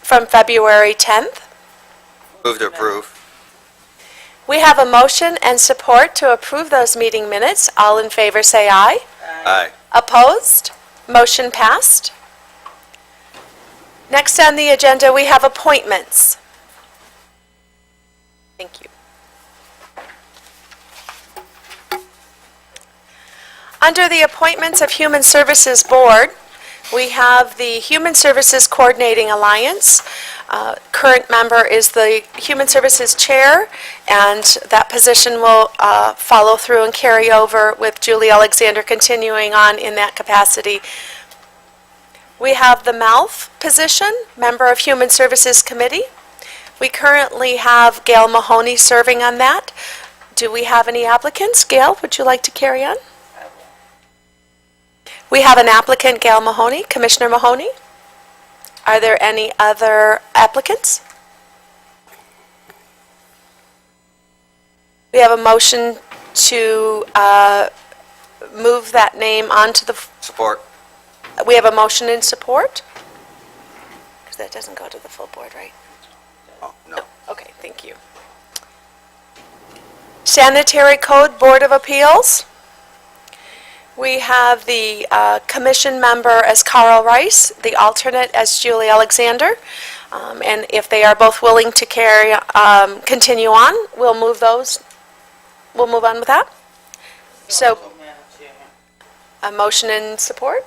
from February 10th. Move to approve. We have a motion and support to approve those meeting minutes. All in favor say aye. Aye. Opposed? Motion passed. Next on the agenda, we have appointments. Thank you. Under the Appointments of Human Services Board, we have the Human Services Coordinating Alliance. Current member is the Human Services Chair, and that position will follow through and carry over with Julie Alexander continuing on in that capacity. We have the MALF position, Member of Human Services Committee. We currently have Gail Mahoney serving on that. Do we have any applicants? Gail, would you like to carry on? We have an applicant, Gail Mahoney, Commissioner Mahoney. Are there any other applicants? We have a motion to move that name onto the... Support. We have a motion in support? Because that doesn't go to the full board, right? Oh, no. Okay, thank you. Sanitary Code Board of Appeals. We have the commission member as Carl Rice, the alternate as Julie Alexander. And if they are both willing to continue on, we'll move on with that. So, a motion in support?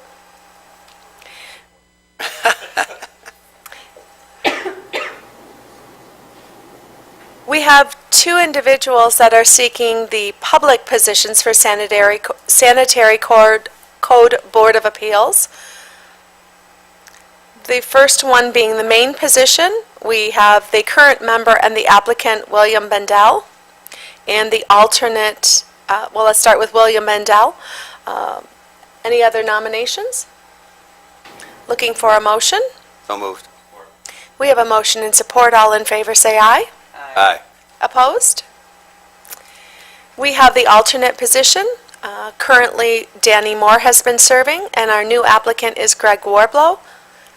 We have two individuals that are seeking the public positions for Sanitary Code Board of Appeals. The first one being the main position, we have the current member and the applicant, William Bendel, and the alternate, well, let's start with William Bendel. Any other nominations? Looking for a motion? So moved. We have a motion in support. All in favor say aye. Aye. Opposed? We have the alternate position. Currently, Danny Moore has been serving, and our new applicant is Greg Warblow.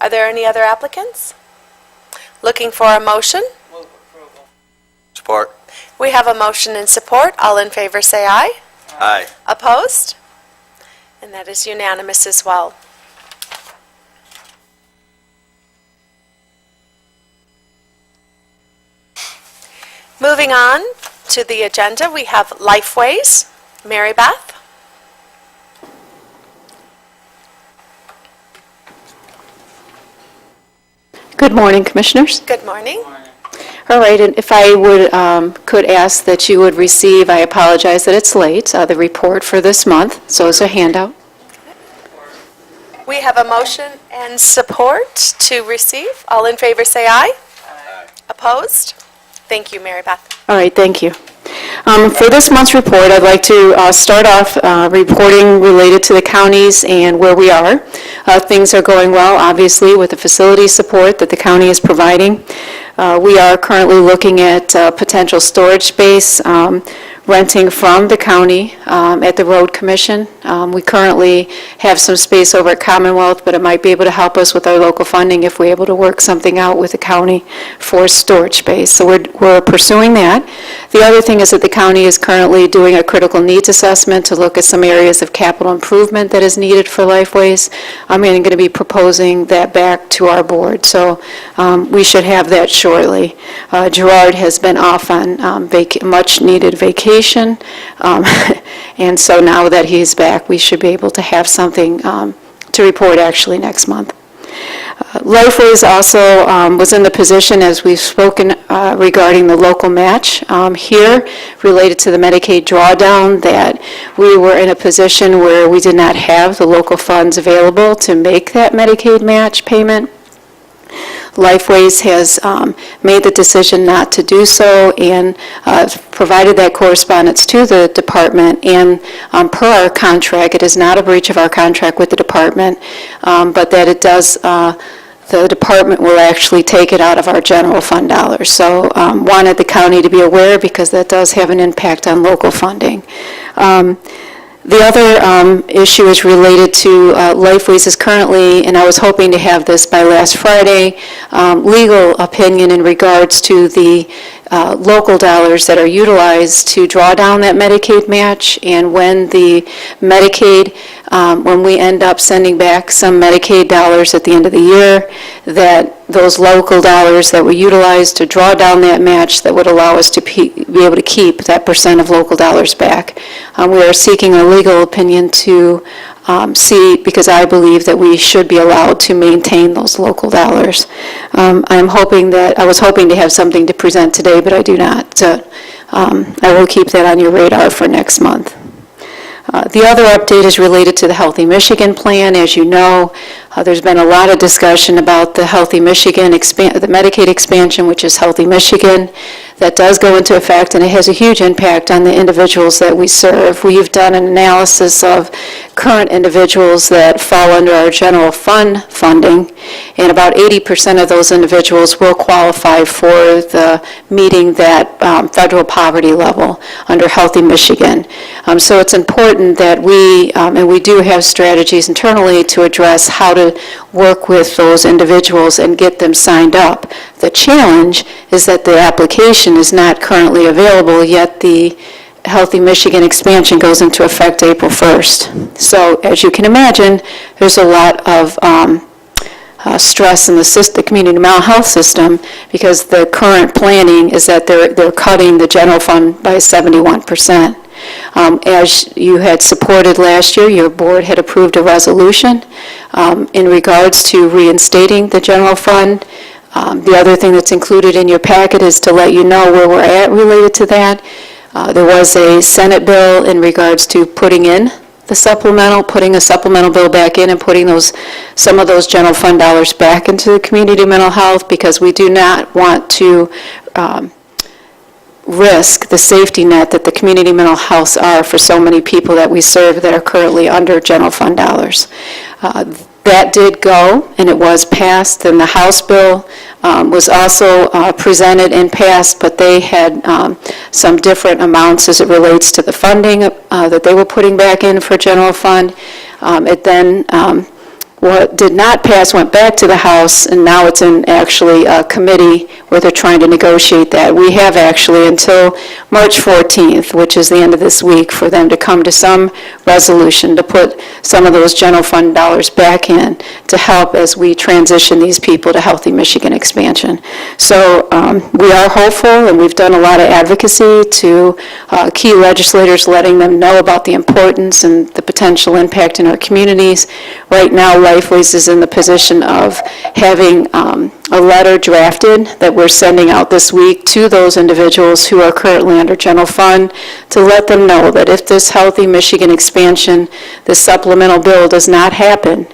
Are there any other applicants? Looking for a motion? Move approval. Support. We have a motion in support. All in favor say aye. Aye. Opposed? And that is unanimous as well. Moving on to the agenda, we have Lifeways. Mary Beth? Good morning, Commissioners. Good morning. All right, and if I could ask that you would receive, I apologize that it's late, the report for this month, so it's a handout. We have a motion and support to receive. All in favor say aye. Aye. Opposed? Thank you, Mary Beth. All right, thank you. For this month's report, I'd like to start off reporting related to the counties and where we are. Things are going well, obviously, with the facility support that the county is providing. We are currently looking at potential storage space, renting from the county at the Road Commission. We currently have some space over at Commonwealth, but it might be able to help us with our local funding if we're able to work something out with the county for storage space. So we're pursuing that. The other thing is that the county is currently doing a critical needs assessment to look at some areas of capital improvement that is needed for Lifeways. I'm going to be proposing that back to our board. So we should have that shortly. Gerard has been off on much needed vacation. And so now that he's back, we should be able to have something to report actually next month. Lifeways also was in the position, as we've spoken regarding the local match here, related to the Medicaid drawdown, that we were in a position where we did not have the local funds available to make that Medicaid match payment. Lifeways has made the decision not to do so and provided that correspondence to the department, and per our contract, it is not a breach of our contract with the department, but that it does, the department will actually take it out of our general fund dollars. So wanted the county to be aware because that does have an impact on local funding. The other issue is related to Lifeways is currently, and I was hoping to have this by last Friday, legal opinion in regards to the local dollars that are utilized to draw down that Medicaid match, and when the Medicaid, when we end up sending back some Medicaid dollars at the end of the year, that those local dollars that were utilized to draw down that match that would allow us to be able to keep that % of local dollars back. We are seeking a legal opinion to see, because I believe that we should be allowed to maintain those local dollars. I was hoping to have something to present today, but I do not. So, I will keep that on your radar for next month. The other update is related to the Healthy Michigan Plan. As you know, there's been a lot of discussion about the Healthy Michigan, the Medicaid expansion, which is Healthy Michigan. That does go into effect, and it has a huge impact on the individuals that we serve. We've done an analysis of current individuals that fall under our general fund funding, and about 80% of those individuals will qualify for the meeting that federal poverty level under Healthy Michigan. So it's important that we, and we do have strategies internally to address how to work with those individuals and get them signed up. The challenge is that the application is not currently available, yet the Healthy Michigan expansion goes into effect April 1st. So as you can imagine, there's a lot of stress in the community mental health system, because the current planning is that they're cutting the general fund by 71%. As you had supported last year, your board had approved a resolution in regards to reinstating the general fund. The other thing that's included in your packet is to let you know where we're at related to that. There was a Senate bill in regards to putting a supplemental bill back in and putting some of those general fund dollars back into the community mental health, because we do not want to risk the safety net that the community mental health are for so many people that we serve that are currently under general fund dollars. That did go, and it was passed, and the House bill was also presented and passed, but they had some different amounts as it relates to the funding that they were putting back in for general fund. It then, what did not pass went back to the House, and now it's in actually a committee where they're trying to negotiate that. We have actually until March 14th, which is the end of this week, for them to come to some resolution to put some of those general fund dollars back in to help as we transition these people to Healthy Michigan expansion. So we are hopeful, and we've done a lot of advocacy to key legislators, letting them know about the importance and the potential impact in our communities. Right now, Lifeways is in the position of having a letter drafted that we're sending out this week to those individuals who are currently under general fund, to let them know that if this Healthy Michigan expansion, this supplemental bill does not happen,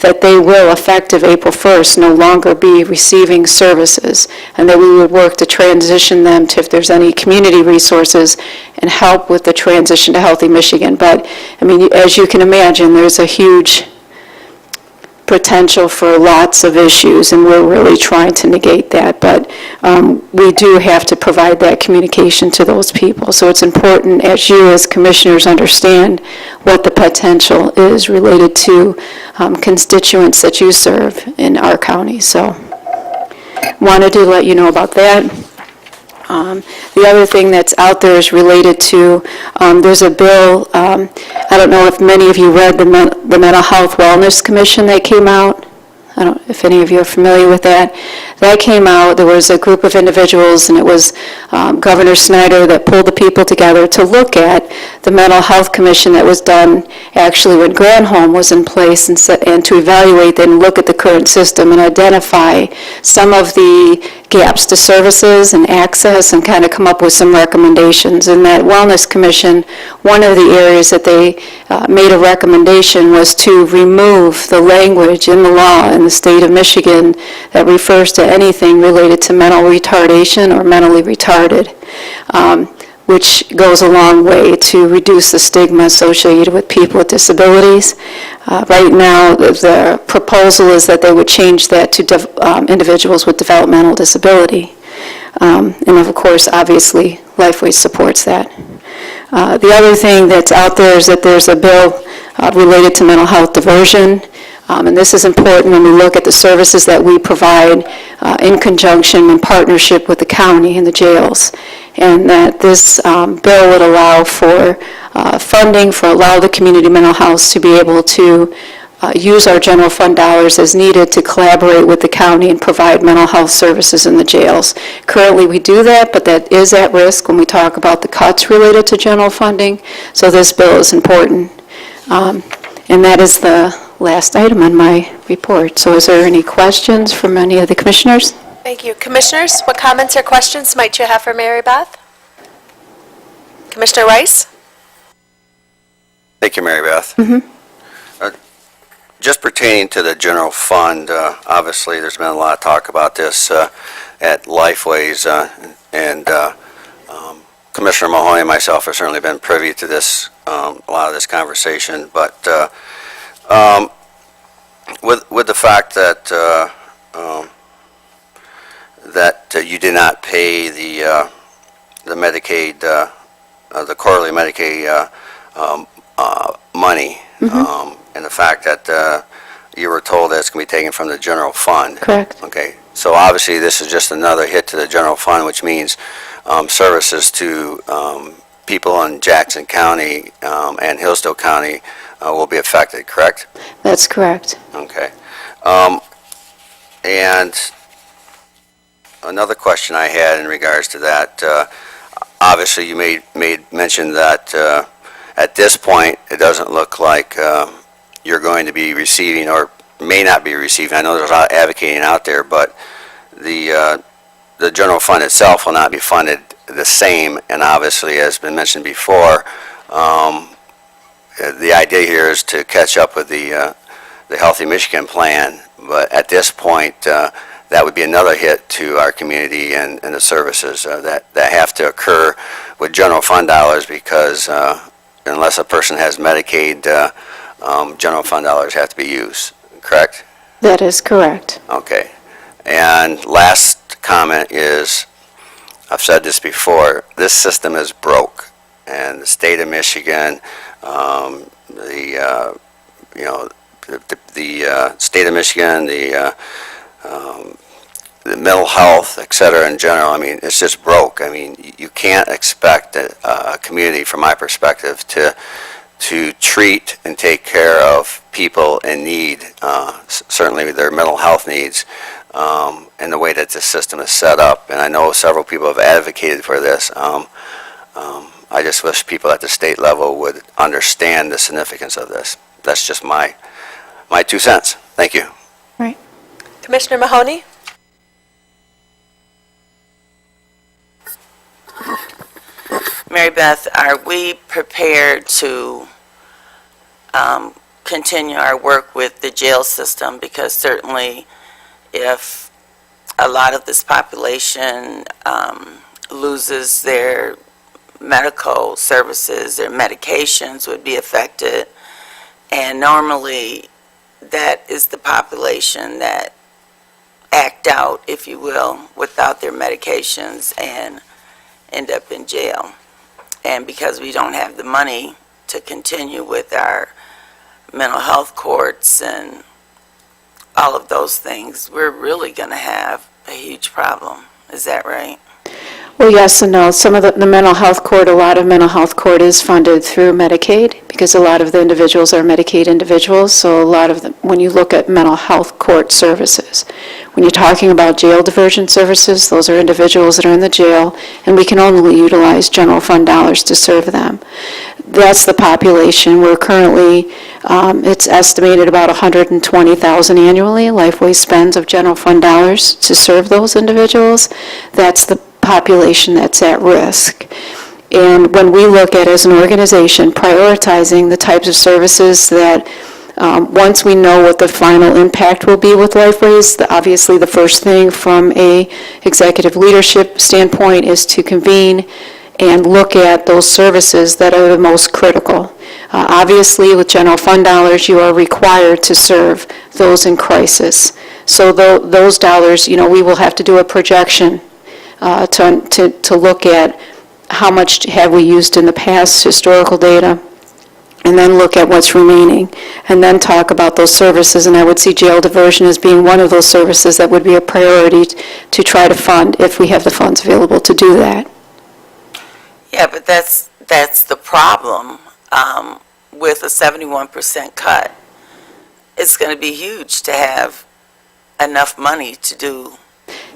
that they will, effective April 1st, no longer be receiving services, and that we would work to transition them to, if there's any community resources, and help with the transition to Healthy Michigan. But, I mean, as you can imagine, there's a huge potential for lots of issues, and we're really trying to negate that, but we do have to provide that communication to those people. So it's important, as you as commissioners understand what the potential is related to constituents that you serve in our county. So wanted to let you know about that. The other thing that's out there is related to, there's a bill, I don't know if many of you read the Mental Health Wellness Commission that came out. I don't know if any of you are familiar with that. That came out, there was a group of individuals, and it was Governor Snyder that pulled the people together to look at the Mental Health Commission that was done actually when Granholm was in place, and to evaluate and look at the current system and identify some of the gaps to services and access, and kind of come up with some recommendations. In that Wellness Commission, one of the areas that they made a recommendation was to remove the language in the law in the state of Michigan that refers to anything related to mental retardation or mentally retarded, which goes a long way to reduce the stigma associated with people with disabilities. Right now, the proposal is that they would change that to individuals with developmental disability. And of course, obviously, Lifeways supports that. The other thing that's out there is that there's a bill related to mental health diversion, and this is important when we look at the services that we provide in conjunction and partnership with the county and the jails, and that this bill would allow for funding allow the community mental health to be able to use our general fund dollars as needed to collaborate with the county and provide mental health services in the jails. Currently, we do that, but that is at risk when we talk about the cuts related to general funding, so this bill is important. And that is the last item on my report. So is there any questions from any of the commissioners? Thank you. Commissioners, what comments or questions might you have for Mary Beth? Commissioner Rice? Thank you, Mary Beth. Just pertaining to the general fund, obviously, there's been a lot of talk about this at Lifeways, and Commissioner Mahoney and myself have certainly been privy to this, a lot of this conversation, but with the fact that that you did not pay the Medicaid, the quarterly Medicaid money, and the fact that you were told that it's going to be taken from the general fund. Correct. Okay, so obviously this is just another hit to the general fund, which means services to people in Jackson County and Hillsdale County will be affected, correct? That's correct. Okay. And another question I had in regards to that, obviously you made mention that at this point, it doesn't look like you're going to be receiving or may not be receiving. I know there's a lot of advocating out there, but the general fund itself will not be funded the same. And obviously, as has been mentioned before, the idea here is to catch up with the Healthy Michigan plan. But at this point, that would be another hit to our community and the services that have to occur with general fund dollars, because unless a person has Medicaid, general fund dollars have to be used, correct? That is correct. Okay. And last comment is, I've said this before, this system is broke. And the state of Michigan, the state of Michigan, the mental health, et cetera, in general, I mean, it's just broke. I mean, you can't expect a community, from my perspective, to treat and take care of people in need, certainly their mental health needs, in the way that this system is set up. And I know several people have advocated for this. I just wish people at the state level would understand the significance of this. That's just my 2 cents. Thank you. Right. Commissioner Mahoney? Mary Beth, are we prepared to continue our work with the jail system? Because certainly if a lot of this population loses their medical services, their medications would be affected, and normally that is the population that act out, if you will, without their medications and end up in jail. And because we don't have the money to continue with our mental health courts and all of those things, we're really going to have a huge problem. Is that right? Well, yes and no. Some of the mental health court, a lot of mental health court is funded through Medicaid, because a lot of the individuals are Medicaid individuals. So a lot of when you look at mental health court services, when you're talking about jail diversion services, those are individuals that are in the jail, and we can only utilize general fund dollars to serve them. That's the population. We're currently, it's estimated about $120,000 annually, Lifeway spends of general fund dollars to serve those individuals. That's the population that's at risk. And when we look at, as an organization, prioritizing the types of services that, once we know what the final impact will be with Lifeways, obviously the first thing from a executive leadership standpoint is to convene and look at those services that are the most critical. Obviously, with general fund dollars, you are required to serve those in crisis. So those dollars, we will have to do a projection to look at how much have we used in the past, historical data, and then look at what's remaining, and then talk about those services. And I would see jail diversion as being one of those services that would be a priority to try to fund if we have the funds available to do that. Yeah, but that's the problem with a 71% cut. It's going to be huge to have enough money to do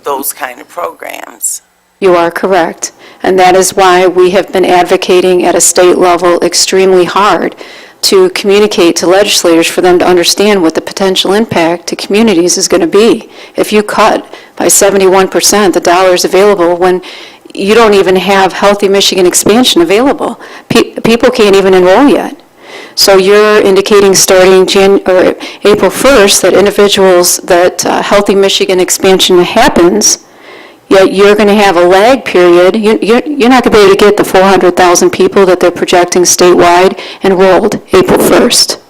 those kind of programs. You are correct. And that is why we have been advocating at a state level extremely hard to communicate to legislators for them to understand what the potential impact to communities is going to be. If you cut by 71% the dollars available when you don't even have Healthy Michigan expansion available, people can't even enroll yet. So you're indicating starting April 1st that individuals, that Healthy Michigan expansion happens, yet you're going to have a lag period. You're not going to be able to get the 400,000 people that they're projecting statewide enrolled April 1st.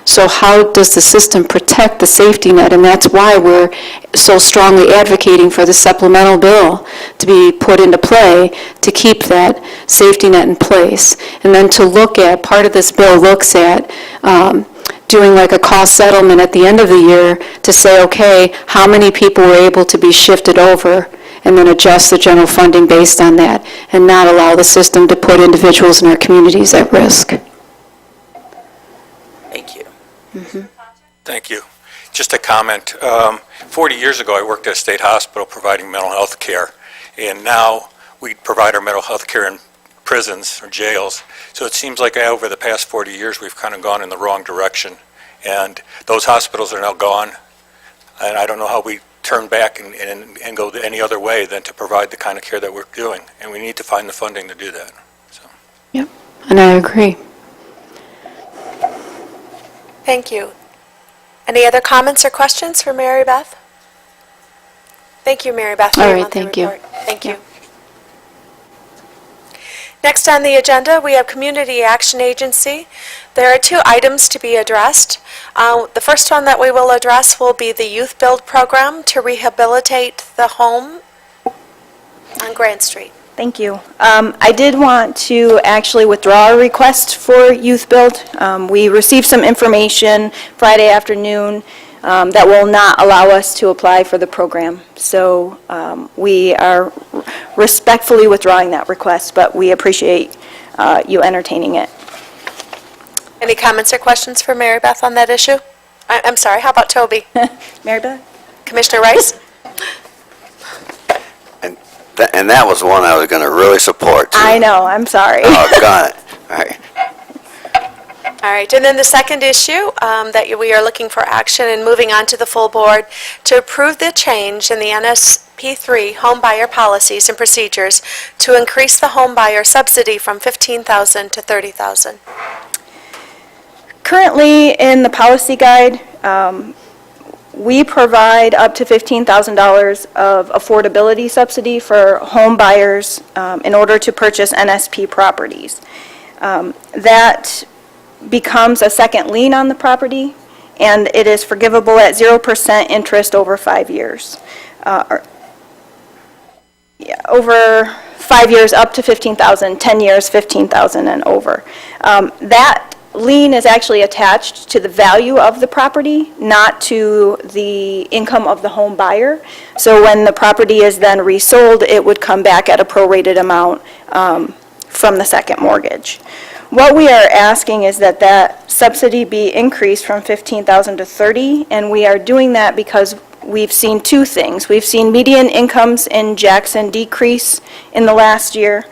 So how does the system protect the safety net? And that's why we're so strongly advocating for the supplemental bill to be put into play to keep that safety net in place. And then to look at, part of this bill looks at doing like a cost settlement at the end of the year to say, okay, how many people were able to be shifted over, and then adjust the general funding based on that, and not allow the system to put individuals in our communities at risk. Thank you. Thank you. Just a comment. 40 years ago, I worked at a state hospital providing mental health care, and now we provide our mental health care in prisons or jails. So it seems like over the past 40 years, we've kind of gone in the wrong direction, and those hospitals are now gone, and I don't know how we turn back and go any other way than to provide the kind of care that we're doing, and we need to find the funding to do that. So. Yep, and I agree. Thank you. Any other comments or questions for Mary Beth? Thank you, Mary Beth, for All your right, monthly thank you. report. Thank you. Next on the agenda, we have Community Action Agency. There are 2 items to be addressed. The first one that we will address will be the Youth Build Program to rehabilitate the home on Grand Street. Thank you. I did want to actually withdraw a request for Youth Build. We received some information Friday afternoon that will not allow us to apply for the program. So we are respectfully withdrawing that request, but we appreciate you entertaining it. Any comments or questions for Mary Beth on that issue? I'm sorry, how about Toby? Mary Beth? Commissioner Rice? And that was one I was going to really support, too. I know, I'm sorry. Oh, got it. All right. All right, and then the second issue that we are looking for action and moving on to the full board to approve the change in the NSP3 home buyer policies and procedures to increase the home buyer subsidy from $15,000 to $30,000. Currently, in the policy guide, we provide up to $15,000 of affordability subsidy for home buyers in order to purchase NSP properties. That becomes a second lien on the property, and it is forgivable at 0% interest over 5 years. Over 5 years up to $15,000, 10 years, $15,000 and over. That lien is actually attached to the value of the property, not to the income of the home buyer. So when the property is then resold, it would come back at a prorated amount from the second mortgage. What we are asking is that that subsidy be increased from $15,000 to $30,000, and we are doing that because we've seen 2 things. We've seen median incomes in Jackson decrease in the last year.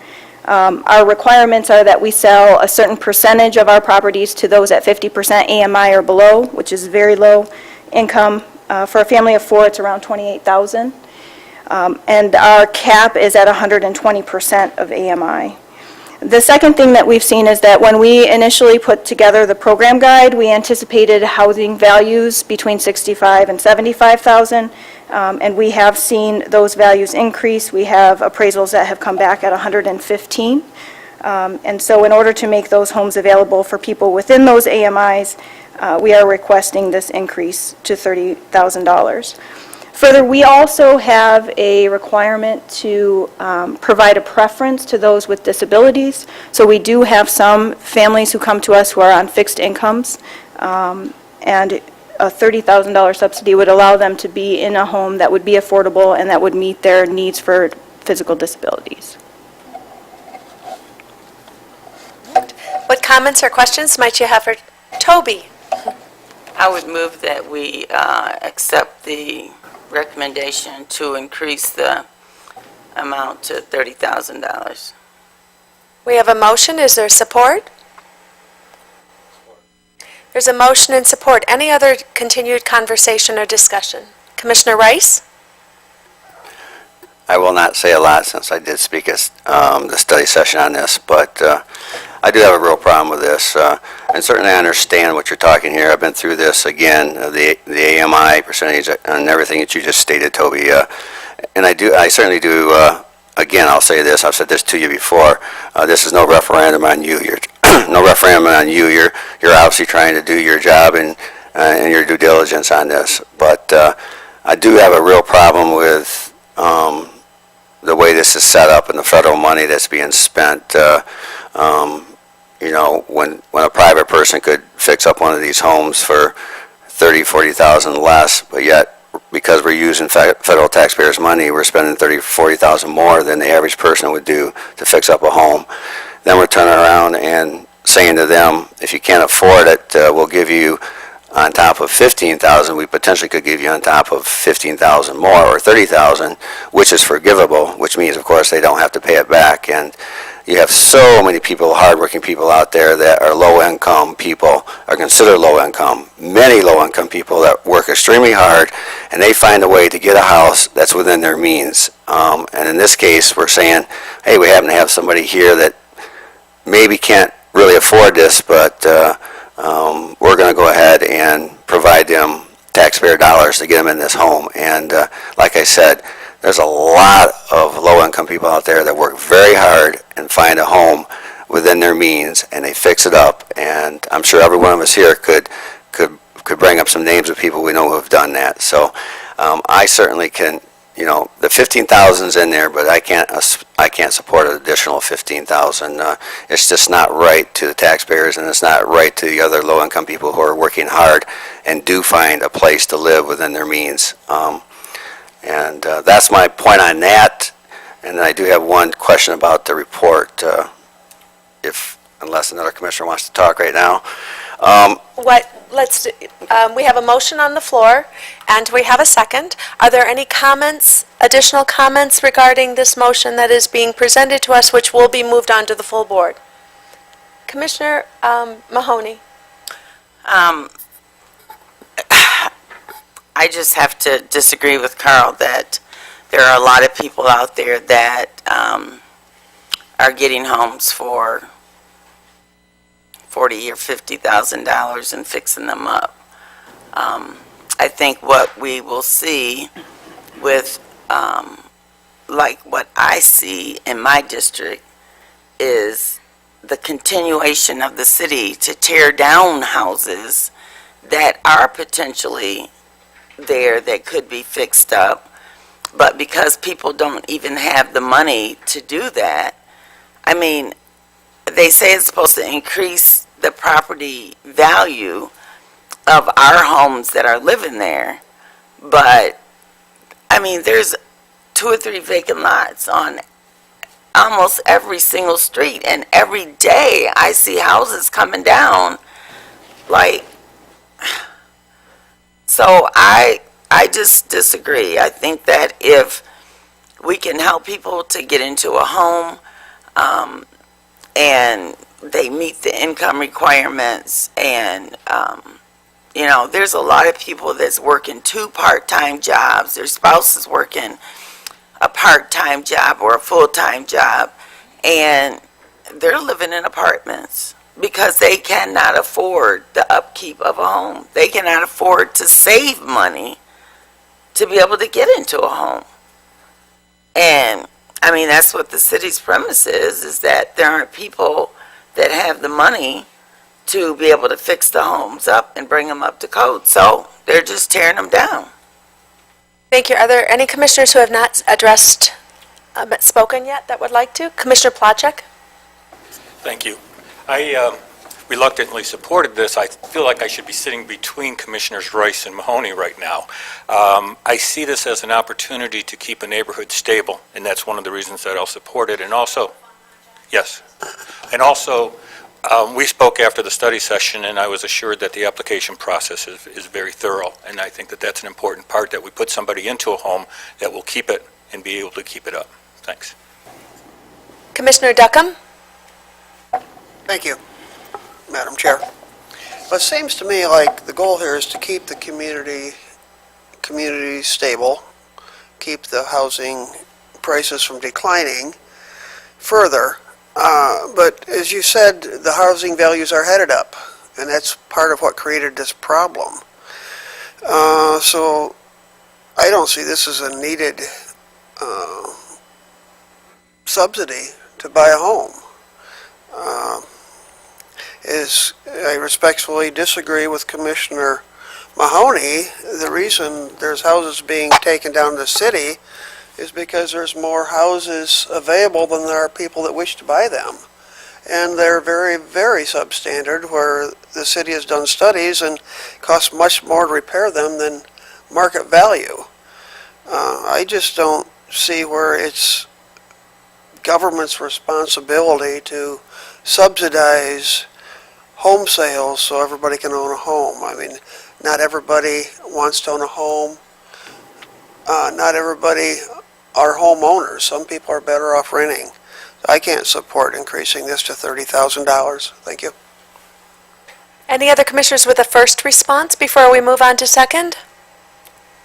Our requirements are that we sell a certain percentage of our properties to those at 50% AMI or below, which is very low income. For a family of 4, it's around $28,000. And our cap is at 120% of AMI. The second thing that we've seen is that when we initially put together the program guide, we anticipated housing values between $65,000 and $75,000. And we have seen those values increase. We have appraisals that have come back at 115. And so in order to make those homes available for people within those AMIs, we are requesting this increase to $30,000. Further, we also have a requirement to provide a preference to those with disabilities. So we do have some families who come to us who are on fixed incomes, and a $30,000 subsidy would allow them to be in a home that would be affordable and that would meet their needs for physical disabilities. What comments or questions might you have for Toby? I would move that we accept the recommendation to increase the amount to $30,000. We have a motion. Is there support? There's a motion and support. Any other continued conversation or discussion? Commissioner Rice? I will not say a lot since I did speak at the study session on this, but I do have a real problem with this. And certainly I understand what you're talking here. I've been through this again, the AMI percentage and everything that you just stated, Toby. And I certainly do, again, I'll say this, I've said this to you before. This is no referendum on you. You're no referendum on you. You're obviously trying to do your job and your due diligence on this. But I do have a real problem with the way this is set up and the federal money that's being spent. You know, when a private person could fix up one of these homes for $30,000, $40,000 less, but yet because we're using federal taxpayers' money, we're spending $30,000, $40,000 more than the average person would do to fix up a home. Then we're turning around and saying to them, if you can't afford it, we'll give you on top of $15,000, we potentially could give you on top of $15,000 more or $30,000, which is forgivable, which means, of course, they don't have to pay it back. And you have so many people, hardworking people out there that are low-income people, are considered low-income, many low-income people that work extremely hard, and they find a way to get a house that's within their means. And in this case, we're saying, hey, we happen to have somebody here that maybe can't really afford this, but we're going to go ahead and provide them taxpayer dollars to get them in this home. And like I said, there's a lot of low-income people out there that work very hard and find a home within their means, and they fix it up. And I'm sure every one of us here could bring up some names of people we know who have done that. So I certainly can. You know, the 15,000's in there, but I can't support an additional 15,000. It's just not right to the taxpayers, and it's not right to the other low-income people who are working hard and do find a place to live within their means. And that's my point on that. And I do have one question about the report, unless another commissioner wants to talk right now. We have a motion on the floor, and we have a second. Are there any comments, additional comments regarding this motion that is being presented to us, which will be moved on to the full board? Commissioner Mahoney? I just have to disagree with Carl that there are a lot of people out there that are getting homes for $40,000 or $50,000 and fixing them up. I think what we will see with, like what I see in my district, is the continuation of the city to tear down houses that are potentially there that could be fixed up. But because people don't even have the money to do that, I mean, they say it's supposed to increase the property value of our homes that are living there, but, I mean, there's 2 or 3 vacant lots on almost every single street, and every day I see houses coming down, like, so I just disagree. I think that if we can help people to get into a home, and they meet the income requirements, and, you know, there's a lot of people that's working 2 part-time jobs. Their spouse is working a part-time job or a full-time job, and they're living in apartments because they cannot afford the upkeep of a home. They cannot afford to save money to be able to get into a home. And I mean, that's what the city's premise is that there aren't people that have the money to be able to fix the homes up and bring them up to code. So they're just tearing them down. Thank you. Are there any commissioners who have not spoken yet that would like to? Commissioner Placzek? Thank you. I reluctantly supported this. I feel like I should be sitting between Commissioners Rice and Mahoney right now. I see this as an opportunity to keep a neighborhood stable, and that's one of the reasons that I'll support it. And also, yes, and also, we spoke after the study session, and I was assured that the application process is very thorough, and I think that that's an important part, that we put somebody into a home that will keep it and be able to keep it up. Thanks. Commissioner Duckham? Thank you, Madam Chair. Well, it seems to me like the goal here is to keep the community stable, keep the housing prices from declining further. But as you said, the housing values are headed up, and that's part of what created this problem. So I don't see this as a needed subsidy to buy a home. I respectfully disagree with Commissioner Mahoney. The reason there's houses being taken down to the city is because there's more houses available than there are people that wish to buy them. And they're very, very substandard, where the city has done studies and costs much more to repair them than market value. I just don't see where it's government's responsibility to subsidize home sales so everybody can own a home. I mean, not everybody wants to own a home. Not everybody are homeowners. Some people are better off renting. I can't support increasing this to $30,000. Thank you. Any other commissioners with a first response before we move on to second?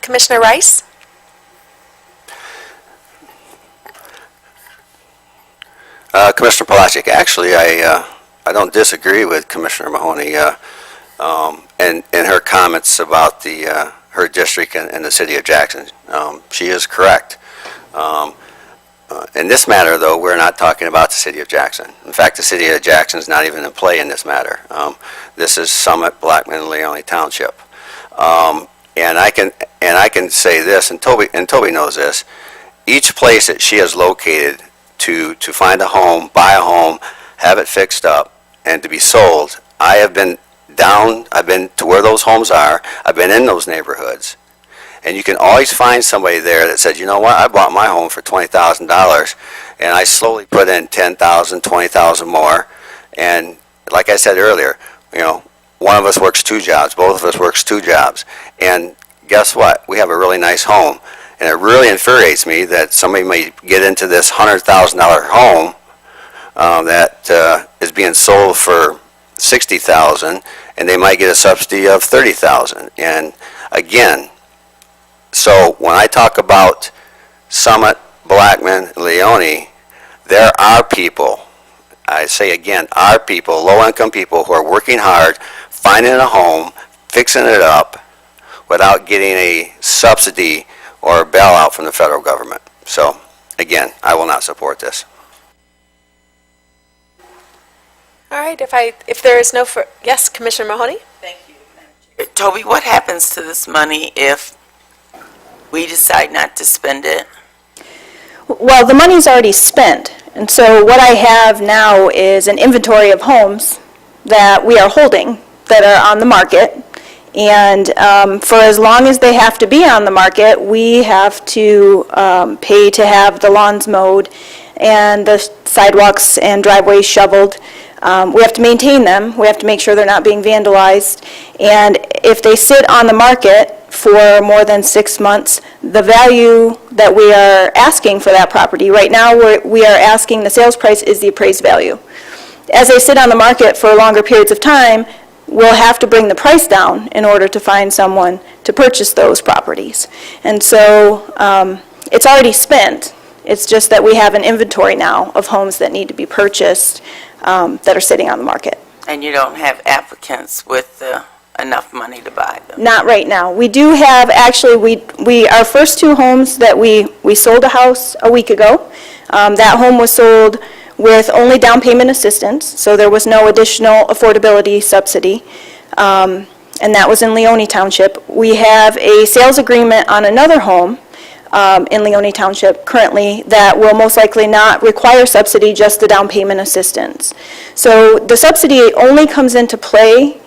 Commissioner Rice? Commissioner Palacic, actually, I don't disagree with Commissioner Mahoney and her comments about her district and the city of Jackson. She is correct. In this matter, though, we're not talking about the city of Jackson. In fact, the city of Jackson is not even in play in this matter. This is Summit, Blackman, and Leone Township. And I can say this, and Toby knows this. Each place that she has located to find a home, buy a home, have it fixed up, and to be sold, I have been down. I've been to where those homes are. I've been in those neighborhoods. And you can always find somebody there that said, you know what, I bought my home for $20,000, and I slowly put in $10,000, $20,000 more. And like I said earlier, you know, one of us works 2 jobs, both of us works 2 jobs. And guess what? We have a really nice home. And it really infuriates me that somebody may get into this $100,000 home that is being sold for $60,000, and they might get a subsidy of $30,000. And again, so when I talk about Summit, Blackman, Leone, there are people, I say again, are people, low-income people who are working hard, finding a home, fixing it up, without getting a subsidy or a bailout from the federal government. So, again, I will not support this. All right, if there is no, yes, Commissioner Mahoney? Thank you. Toby, what happens to this money if we decide not to spend it? Well, the money's already spent, and so what I have now is an inventory of homes that we are holding that are on the market, and for as long as they have to be on the market, we have to pay to have the lawns mowed and the sidewalks and driveways shoveled. We have to maintain them. We have to make sure they're not being vandalized. And if they sit on the market for more than 6 months, the value that we are asking for that property, right now we are asking the sales price is the appraised value. As they sit on the market for longer periods of time, we'll have to bring the price down in order to find someone to purchase those properties. And so it's already spent. It's just that we have an inventory now of homes that need to be purchased that are sitting on the market. And you don't have applicants with enough money to buy them? Not right now. We do have, actually, our first 2 homes that we sold a house a week ago. That home was sold with only down payment assistance, so there was no additional affordability subsidy. And and that was in Leone Township. We have a sales agreement on another home in Leone Township currently that will most likely not require subsidy, just the down payment assistance. So the subsidy only comes into play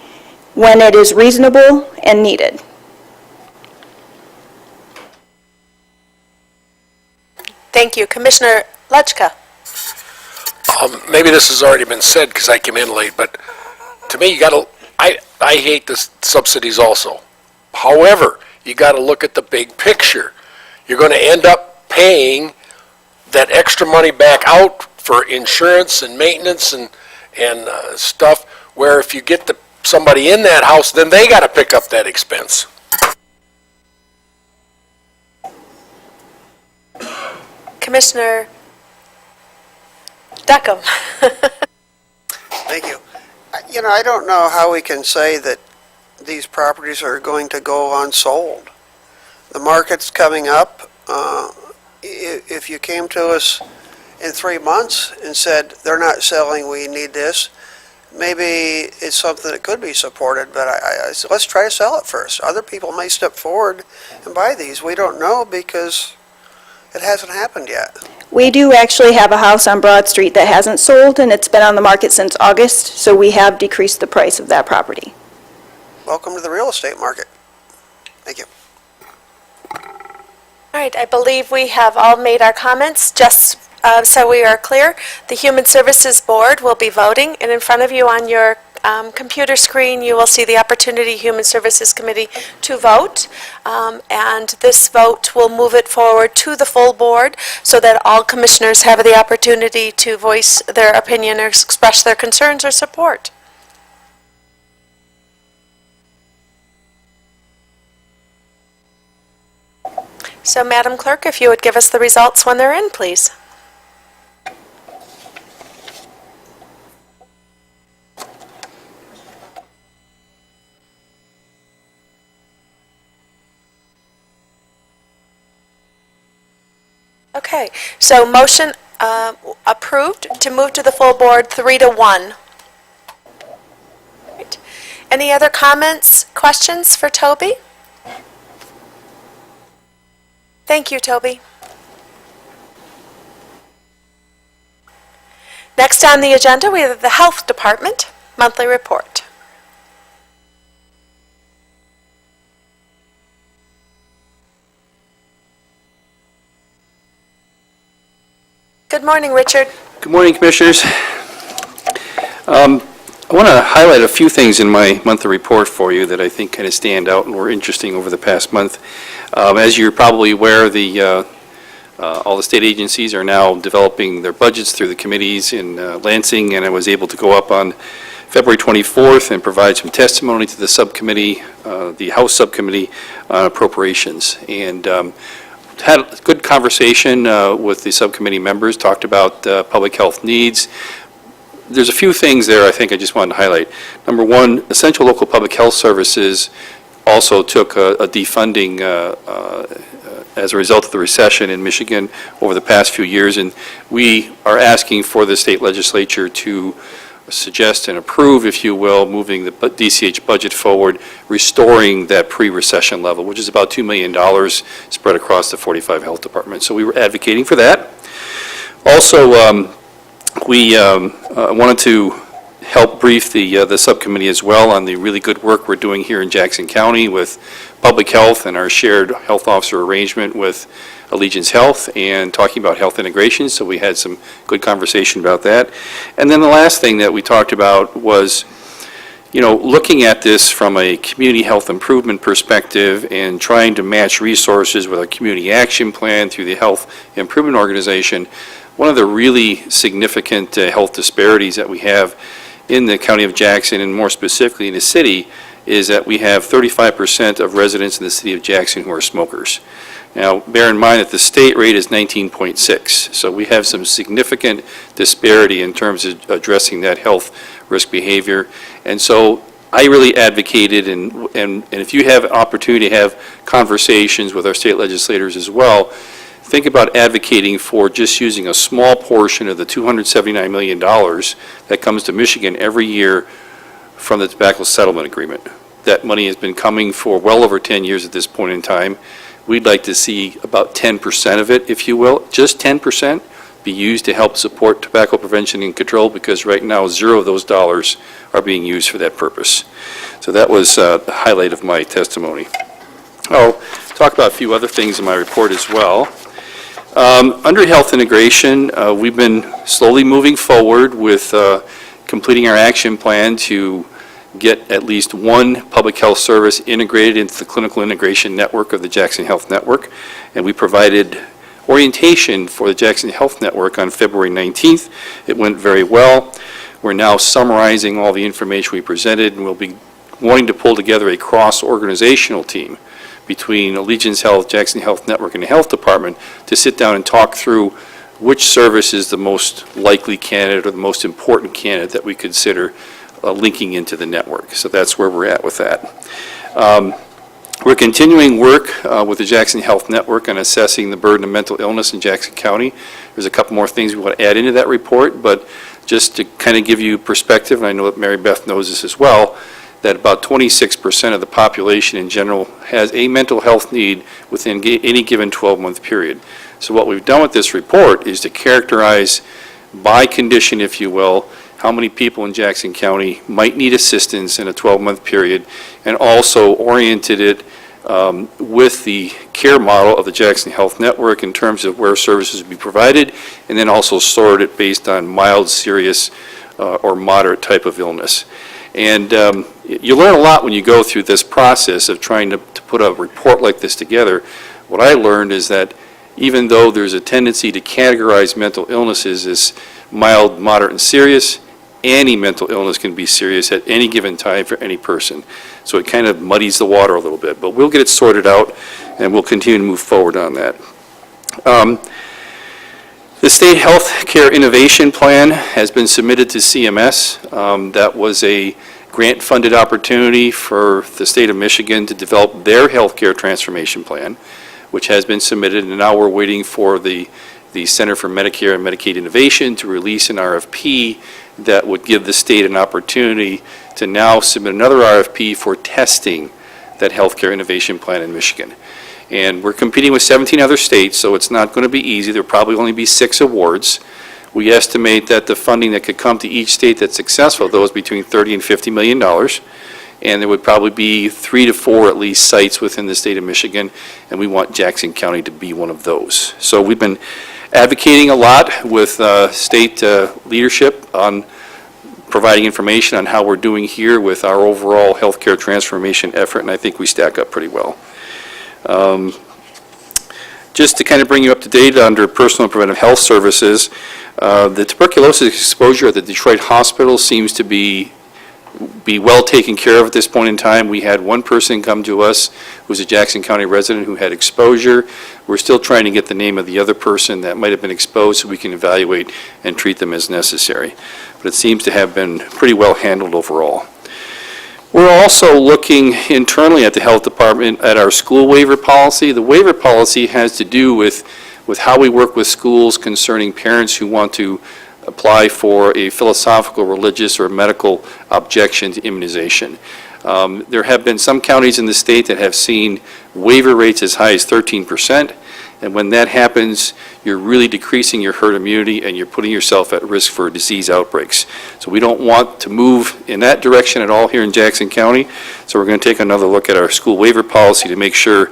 when it is reasonable and needed. Thank you. Commissioner Lechka. Maybe this has already been said because I came in late, but to me, I hate the subsidies also. However, you gotta look at the big picture. You're gonna end up paying that extra money back out for insurance and maintenance and stuff, where if you get somebody in that house, then they gotta pick up that expense. Commissioner Duckham. Thank you. I don't know how we can say that these properties are going to go unsold. The market's coming up. If you came to us in 3 months and said, they're not selling, we need this, maybe it's something that could be supported, but so let's try to sell it first. Other people may step forward and buy these. We don't know because it hasn't happened yet. We do actually have a house on Broad Street that hasn't sold, and it's been on the market since August, so we have decreased the price of that property. Welcome to the real estate market. Thank you. All right, I believe we have all made our comments. Just so we are clear, the Human Services Board will be voting, and in front of you on your computer screen, you will see the Opportunity Human Services Committee to vote, and this vote will move it forward to the full board so that all commissioners have the opportunity to voice their opinion or express their concerns or support. So, Madam Clerk, if you would give us the results when they're in, please. Okay, so motion approved to move to the full board 3-1. Right. Any other comments, questions for Toby? Thank you, Toby. Next on the agenda, we have the Health Department monthly report. Good morning, Richard. Good morning, Commissioners. I want to highlight a few things in my monthly report for you that I think kind of stand out and were interesting over the past month. As you're probably aware, all the state agencies are now developing their budgets through the committees in Lansing, and I was able to go up on February 24th and provide some testimony to the subcommittee, the House Subcommittee on Appropriations. And had a good conversation with the subcommittee members, talked about public health needs. There's a few things there I think I just wanted to highlight. Number one, Essential Local Public Health Services also took a defunding as a result of the recession in Michigan over the past few years, and we are asking for the state legislature to suggest and approve, if you will, moving the DCH budget forward, restoring that pre-recession level, which is about $2 million spread across the 45 health departments. So we were advocating for that. Also, we wanted to help brief the subcommittee as well on the really good work we're doing here in Jackson County with public health and our shared health officer arrangement with Allegiance Health and talking about health integration, so we had some good conversation about that. And then the last thing that we talked about was, looking at this from a community health improvement perspective and trying to match resources with our community action plan through the health improvement organization. One of the really significant health disparities that we have in the county of Jackson, and more specifically in the city, is that we have 35% of residents in the city of Jackson who are smokers. Now, bear in mind that the state rate is 19.6, so we have some significant disparity in terms of addressing that health risk behavior. And so I really advocated, and if you have opportunity to have conversations with our state legislators as well, think about advocating for just using a small portion of the $279 million that comes to Michigan every year from the tobacco settlement agreement. that money has been coming for well over 10 years at this point in time. We'd like to see about 10% of it, if you will, just 10%, be used to help support tobacco prevention and control, because right now, 0 of those dollars are being used for that purpose. So that was the highlight of my testimony. I'll talk about a few other things in my report as well. Under health integration, we've been slowly moving forward with completing our action plan to get at least one public health service integrated into the clinical integration network of the Jackson Health Network. And we provided orientation for the Jackson Health Network on February 19th. It went very well. We're now summarizing all the information we presented, and we'll be wanting to pull together a cross-organizational team between Allegiance Health, Jackson Health Network, and the Health Department to sit down and talk through which service is the most likely candidate or the most important candidate that we consider linking into the network. So that's where we're at with that. We're continuing work with the Jackson Health Network on assessing the burden of mental illness in Jackson County. There's a couple more things we want to add into that report, but just to kind of give you perspective, and I know that Mary Beth knows this as well, that about 26% of the population in general has a mental health need within any given 12-month period. So what we've done with this report is to characterize by condition, if you will, how many people in Jackson County might need assistance in a 12-month period, and also oriented it with the care model of the Jackson Health Network in terms of where services would be provided, and then also sorted it based on mild, serious, or moderate type of illness. And you learn a lot when you go through this process of trying to put a report like this together. What I learned is that even though there's a tendency to categorize mental illnesses as mild, moderate, and serious, any mental illness can be serious at any given time for any person. So it kind of muddies the water a little bit, but we'll get it sorted out, and we'll continue to move forward on that. The State Health Care Innovation Plan has been submitted to CMS. That was a grant-funded opportunity for the state of Michigan to develop their healthcare transformation plan, which has been submitted, and now we're waiting for the Center for Medicare and Medicaid Innovation to release an RFP that would give the state an opportunity to now submit another RFP for testing that healthcare innovation plan in Michigan. And we're competing with 17 other states, so it's not going to be easy. There'll probably only be 6 awards. We estimate that the funding that could come to each state that's successful, though, is between $30 and $50 million. And there would probably be 3 to 4 at least sites within the state of Michigan, and we want Jackson County to be one of those. So we've been advocating a lot with state leadership on providing information on how we're doing here with our overall healthcare transformation effort, and I think we stack up pretty well. Just to kind of bring you up to date under personal and preventive health services, the tuberculosis exposure at the Detroit Hospital seems to be well taken care of at this point in time. We had one person come to us who was a Jackson County resident who had exposure. We're still trying to get the name of the other person that might have been exposed so we can evaluate and treat them as necessary. But it seems to have been pretty well handled overall. We're also looking internally at the health department at our school waiver policy. The waiver policy has to do with how we work with schools concerning parents who want to apply for a philosophical, religious, or medical objection to immunization. There have been some counties in the state that have seen waiver rates as high as 13%, and when that happens, you're really decreasing your herd immunity and you're putting yourself at risk for disease outbreaks. So we don't want to move in that direction at all here in Jackson County, so we're going to take another look at our school waiver policy to make sure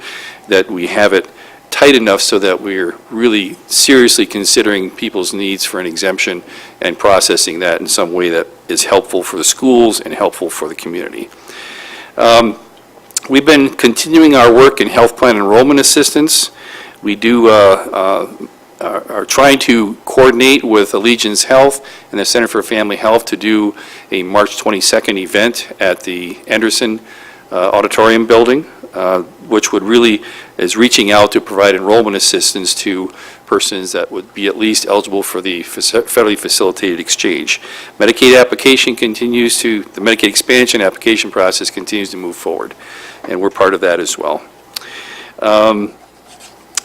that we have it tight enough so that we're really seriously considering people's needs for an exemption and processing that in some way that is helpful for the schools and helpful for the community. We've been continuing our work in health plan enrollment assistance. We are trying to coordinate with Allegiance Health and the Center for Family Health to do a March 22nd event at the Anderson Auditorium building, which would really is reaching out to provide enrollment assistance to persons that would be at least eligible for the federally facilitated exchange. Medicaid application continues to, the Medicaid expansion application process continues to move forward, and we're part of that as well.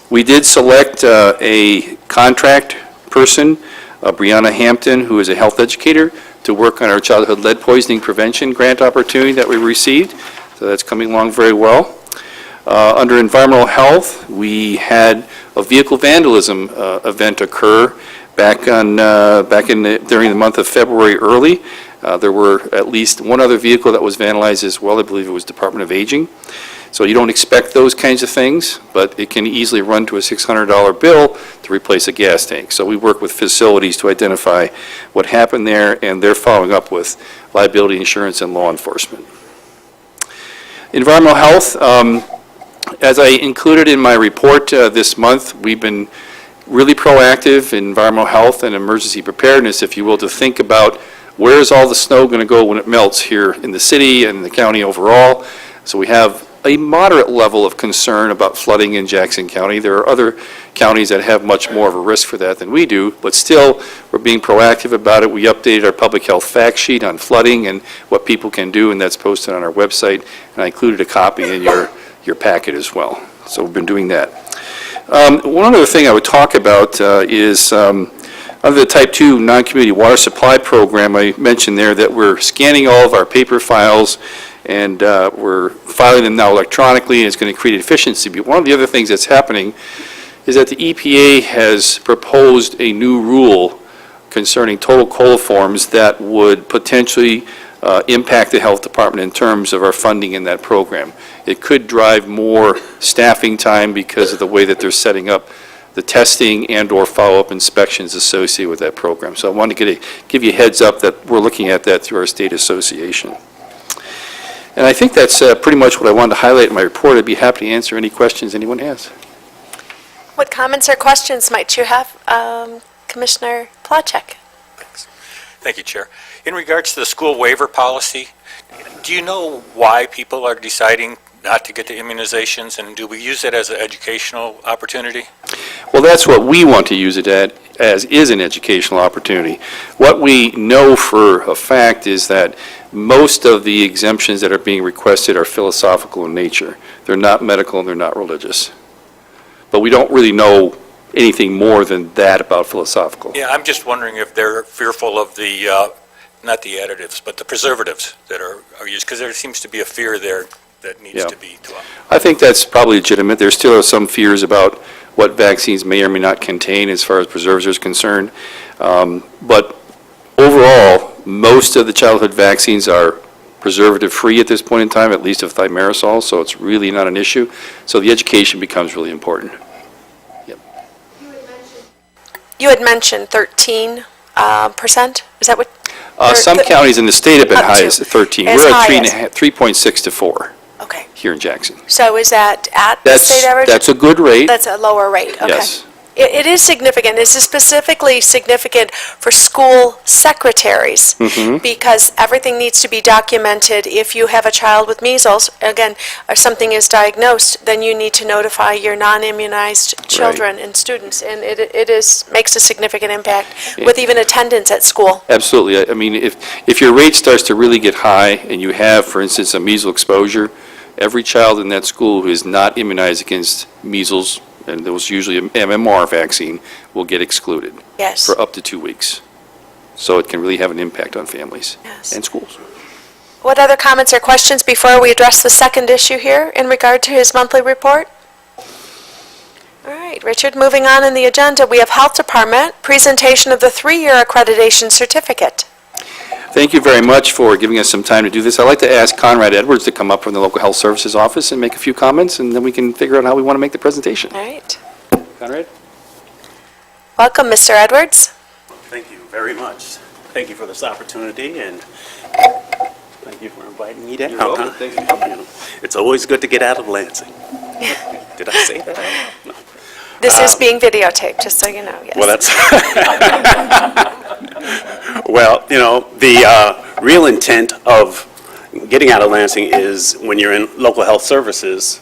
We did select a contract person, Brianna Hampton, who is a health educator, to work on our childhood lead poisoning prevention grant opportunity that we received. So that's coming along very well. Under environmental health, we had a vehicle vandalism event occur during the month of February early. There were at least one other vehicle that was vandalized as well. I believe it was Department of Aging. So you don't expect those kinds of things, but it can easily run to a $600 bill to replace a gas tank. So we work with facilities to identify what happened there, and they're following up with liability insurance and law enforcement. Environmental health, as I included in my report this month, we've been really proactive in environmental health and emergency preparedness, if you will, to think about where is all the snow going to go when it melts here in the city and the county overall. So we have a moderate level of concern about flooding in Jackson County. There are other counties that have much more of a risk for that than we do, but still, we're being proactive about it. We updated our public health fact sheet on flooding and what people can do, and that's posted on our website, and I included a copy in your packet as well. So we've been doing that. One other thing I would talk about is under the Type 2 Non-Community Water Supply Program, I mentioned there that we're scanning all of our paper files and we're filing them now electronically, and it's going to create efficiency. But one of the other things that's happening is that the EPA has proposed a new rule concerning total coliforms that would potentially impact the health department in terms of our funding in that program. It could drive more staffing time because of the way that they're setting up the testing and/or follow-up inspections associated with that program. So I wanted to give you a heads up that we're looking at that through our state association. And I think that's pretty much what I wanted to highlight in my report. I'd be happy to answer any questions anyone has. What comments or questions might you have, Commissioner Placzek? Thank you, Chair. In regards to the school waiver policy, do you know why people are deciding not to get the immunizations, and do we use it as an educational opportunity? Well, that's what we want to use it as is an educational opportunity. What we know for a fact is that most of the exemptions that are being requested are philosophical in nature. They're not medical and they're not religious. But we don't really know anything more than that about philosophical. Yeah, I'm just wondering if they're fearful of the, not the additives, but the preservatives that are used, because there seems to be a fear there that needs to be to I think that's probably legitimate. There still are some fears about what vaccines may or may not contain as far as preservatives are concerned. But overall, most of the childhood vaccines are preservative-free at this point in time, at least of thimerosal, so it's really not an issue. So the education becomes really important. You had mentioned 13%. Is that what? Some counties in the state have been Up high to. as 13. As We're high at 3.6 to 4 Okay. here in Jackson. So is that at the state average? That's a good rate. That's a lower rate, okay. Yes. It is significant. This is specifically significant for school secretaries because everything needs to be documented. If you have a child with measles, again, or something is diagnosed, then you need to notify your non-immunized children and students, and it makes a significant impact with even attendance at school. Absolutely. I mean, if your rate starts to really get high and you have, for instance, a measles exposure, every child in that school who is not immunized against measles, and there was usually an MMR vaccine, will get excluded Yes. for up to 2 weeks. So it can really have an impact on families Yes. and schools. What other comments or questions before we address the second issue here in regard to his monthly report? All right, Richard, moving on in the agenda, we have Health Department, presentation of the 3-year accreditation certificate. Thank you very much for giving us some time to do this. I'd like to ask Conrad Edwards to come up from the Local Health Services Office and make a few comments, and then we can figure out how we want to make the presentation. All right. Conrad? Welcome, Mr. Edwards. Thank you very much. Thank you for this opportunity, and thank you for inviting me down. You're welcome. Thanks for coming. It's always good to get out of Lansing. Did I say that? No. This is being videotaped, just so you know, yes. Well, that's... Well, you know, the real intent of getting out of Lansing is when you're in local health services,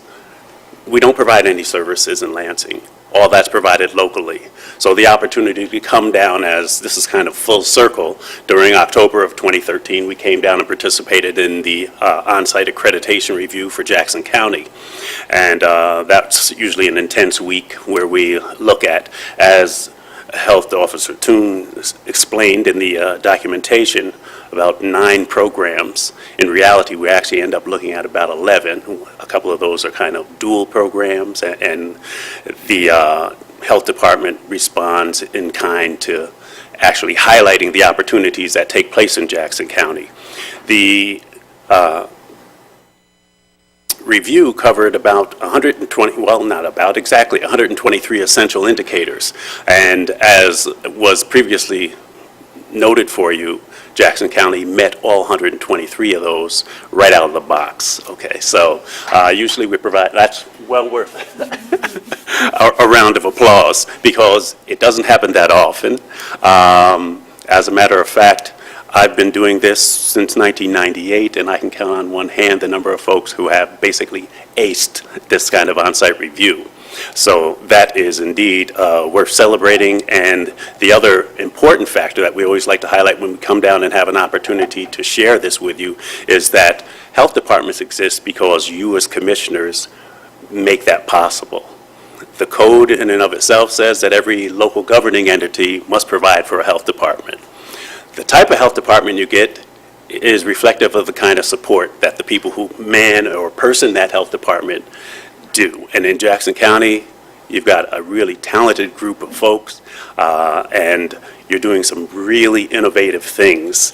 we don't provide any services in Lansing. All that's provided locally. So the opportunity to come down, as this is kind of full circle, during October of 2013, we came down and participated in the on-site accreditation review for Jackson County. And that's usually an intense week where we look at, as Health Officer Toon explained in the documentation, about 9 programs. In reality, we actually end up looking at about 11. A couple of those are kind of dual programs, and the Health Department responds in kind to actually highlighting the opportunities that take place in Jackson County. The review covered about 120, well, not about, exactly 123 essential indicators. And as was previously noted for you, Jackson County met all 123 of those right out of the box. Okay, so usually we provide, that's well worth a round of applause, because it doesn't happen that often. As a matter of fact, I've been doing this since 1998, and I can count on one hand the number of folks who have basically aced this kind of on-site review. So that is indeed worth celebrating. And the other important factor that we always like to highlight when we come down and have an opportunity to share this with you is that health departments exist because you as commissioners make that possible. The code in and of itself says that every local governing entity must provide for a health department. The type of health department you get is reflective of the kind of support that the people who man or person that health department do. And in Jackson County, you've got a really talented group of folks, and you're doing some really innovative things.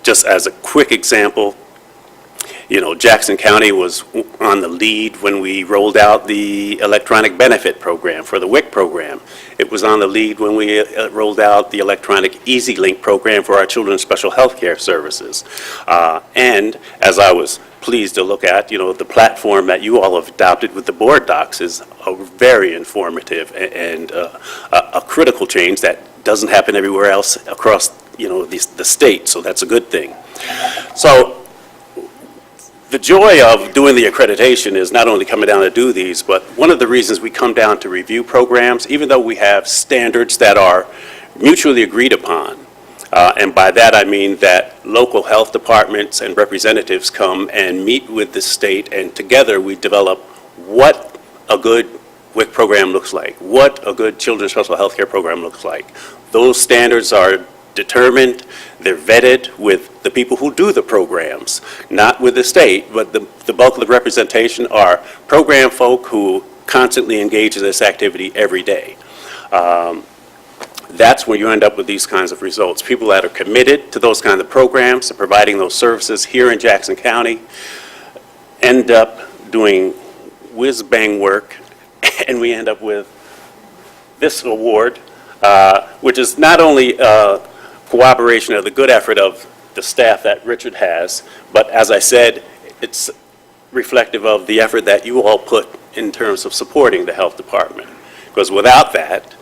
Just as a quick example, you know, Jackson County was on the lead when we rolled out the electronic benefit program for the WIC program. It was on the lead when we rolled out the electronic EasyLink program for our children's special health care services. And as I was pleased to look at, you know, the platform that you all have adopted with the board docs is a very informative and a critical change that doesn't happen everywhere else across, you know, the state, so that's a good thing. So the joy of doing the accreditation is not only coming down to do these, but one of the reasons we come down to review programs, even though we have standards that are mutually agreed upon, and by that I mean that local health departments and representatives come and meet with the state, and together we develop what a good WIC program looks like, what a good children's special health care program looks like. Those standards are determined, they're vetted with the people who do the programs, not with the state, but the bulk of the representation are program folk who constantly engage in this activity every day. That's where you end up with these kinds of results. People that are committed to those kinds of programs, to providing those services here in Jackson County, end up doing whiz-bang work, and we end up with this award, which is not only cooperation of the good effort of the staff that Richard has, but as I said, it's reflective of the effort that you all put in terms of supporting the health department. Because without that,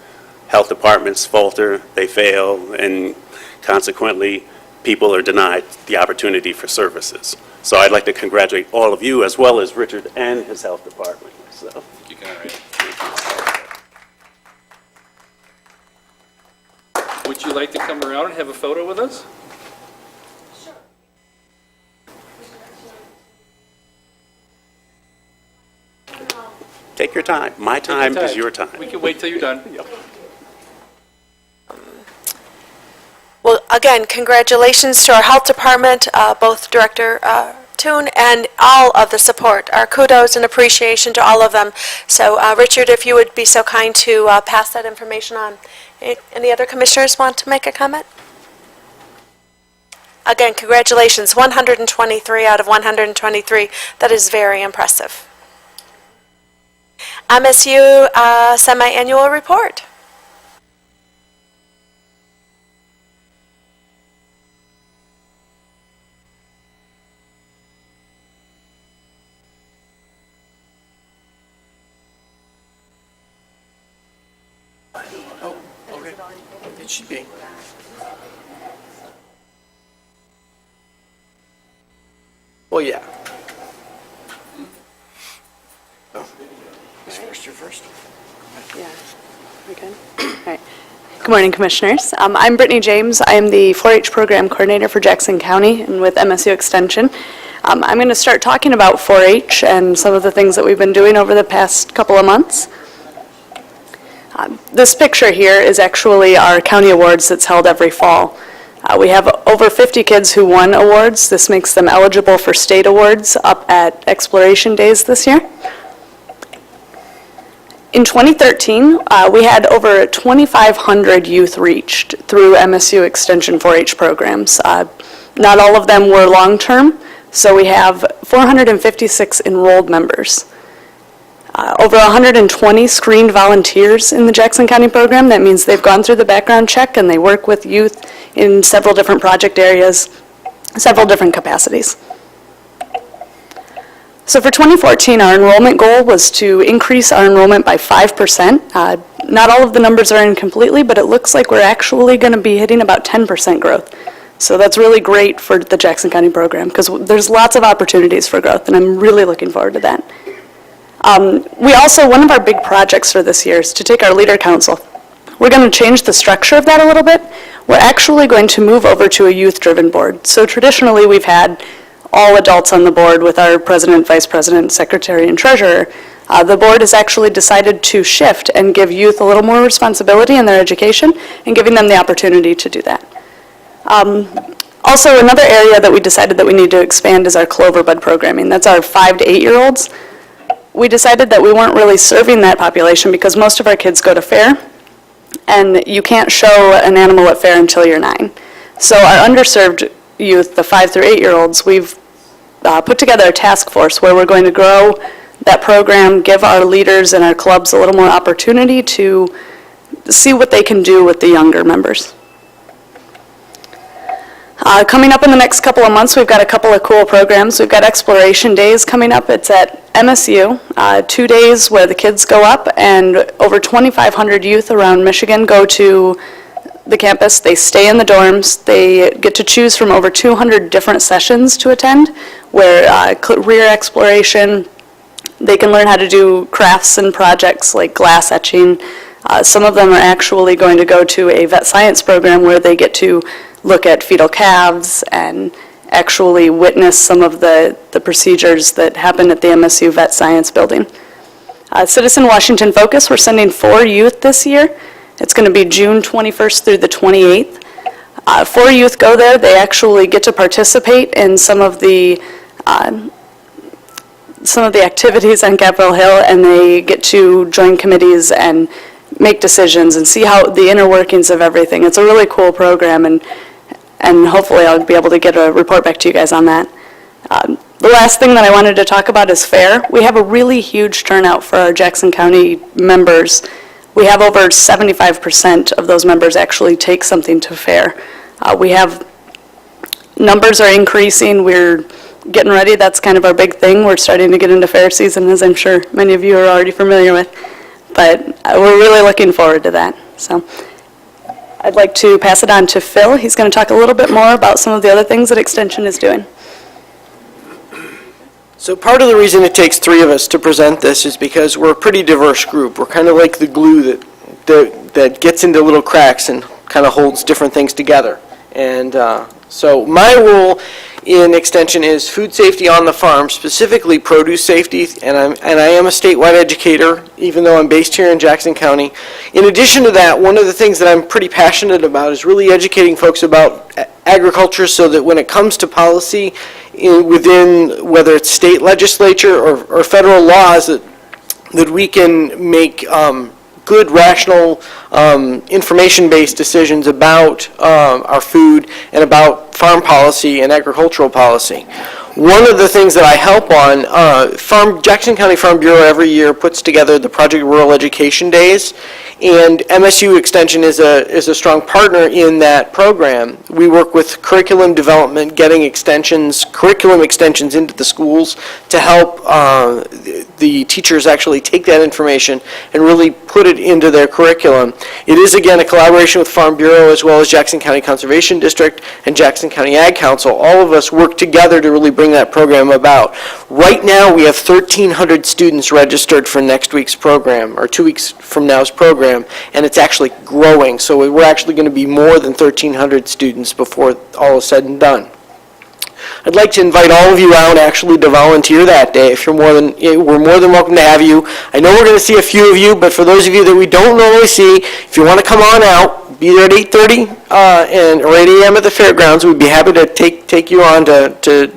health departments falter, they fail, and consequently, people are denied the opportunity for services. So I'd like to congratulate all of you, as well as Richard and his health department. So. You can, all right. Would you like to come around and have a photo with us? Take your time. My time is your time. We can wait till you're done. Well, again, congratulations to our health department, both Director Toon and all of the support. Our kudos and appreciation to all of them. So, Richard, if you would be so kind to pass that information on. Any other commissioners want to make a comment? Again, congratulations, 123 out of 123. That is very impressive. MSU semi-annual report. It should be. Well, yeah. Oh, who's first? You're first. Yeah, we good? All right. Good morning, Commissioners. I'm Brittany James. I am the 4-H Program Coordinator for Jackson County and with MSU Extension. I'm going to start talking about 4-H and some of the things that we've been doing over the past couple of months. This picture here is actually our county awards that's held every fall. We have over 50 kids who won awards. This makes them eligible for state awards up at Exploration Days this year. In 2013, we had over 2,500 youth reached through MSU Extension 4-H programs. Not all of them were long-term, so we have 456 enrolled members. Over 120 screened volunteers in the Jackson County program. That means they've gone through the background check and they work with youth in several different project areas, several different capacities. So for 2014, our enrollment goal was to increase our enrollment by 5%. Not all of the numbers are in completely, but it looks like we're actually going to be hitting about 10% growth. So that's really great for the Jackson County program because there's lots of opportunities for growth, and I'm really looking forward to that. One of our big projects for this year is to take our leader council. We're going to change the structure of that a little bit. We're actually going to move over to a youth-driven board. So traditionally, we've had all adults on the board with our president, vice president, secretary, and treasurer. The board has actually decided to shift and give youth a little more responsibility in their education and giving them the opportunity to do that. Also, another area that we decided that we need to expand is our Clover Bud programming. That's our 5 to 8-year-olds. We decided that we weren't really serving that population because most of our kids go to fair, and you can't show an animal at fair until you're 9. So our underserved youth, the 5 through 8-year-olds, we've put together a task force where we're going to grow that program, give our leaders and our clubs a little more opportunity to see what they can do with the younger members. Coming up in the next couple of months, we've got a couple of cool programs. We've got Exploration Days coming up. It's at MSU, 2 days where the kids go up, and over 2,500 youth around Michigan go to the campus. They stay in the dorms. They get to choose from over 200 different sessions to attend, where career exploration, they can learn how to do crafts and projects like glass etching. Some of them are actually going to go to a vet science program where they get to look at fetal calves and actually witness some of the procedures that happen at the MSU Vet Science building. Citizen Washington Focus, we're sending 4 youth this year. It's going to be June 21st through the 28th. 4 youth go there. They actually get to participate in some of the activities on Capitol Hill, and they get to join committees and make decisions and see how the inner workings of everything. It's a really cool program, and hopefully I'll be able to get a report back to you guys on that. The last thing that I wanted to talk about is fair. We have a really huge turnout for our Jackson County members. We have over 75% of those members actually take something to fair. Numbers are increasing. We're getting ready. That's kind of our big thing. We're starting to get into fair season, as I'm sure many of you are already familiar with. But we're really looking forward to that. So I'd like to pass it on to Phil. He's going to talk a little bit more about some of the other things that Extension is doing. So part of the reason it takes 3 of us to present this is because we're a pretty diverse group. We're kind of like the glue that gets into little cracks and kind of holds different things together. And so my role in Extension is food safety on the farm, specifically produce safety, and I am a statewide educator, even though I'm based here in Jackson County. In addition to that, one of the things that I'm pretty passionate about is really educating folks about agriculture so that when it comes to policy within, whether it's state legislature or federal laws, that we can make good, rational, information-based decisions about our food and about farm policy and agricultural policy. One of the things that I help on, Jackson County Farm Bureau every year puts together the Project Rural Education Days, and MSU Extension is a strong partner in that program. We work with curriculum development, getting curriculum extensions into the schools to help the teachers actually take that information and really put it into their curriculum. It is, again, a collaboration with Farm Bureau as well as Jackson County Conservation District and Jackson County Ag Council. All of us work together to really bring that program about. Right now, we have 1,300 students registered for next week's program, or 2 weeks from now's program, and it's actually growing. So we're actually going to be more than 1,300 students before all is said and done. I'd like to invite all of you out actually to volunteer that day. If you're we're more than welcome to have you. I know we're going to see a few of you, but for those of you that we don't normally see, if you want to come on out, be there at 8:30 or 8 a.m. at the fairgrounds. We'd be happy to take you on to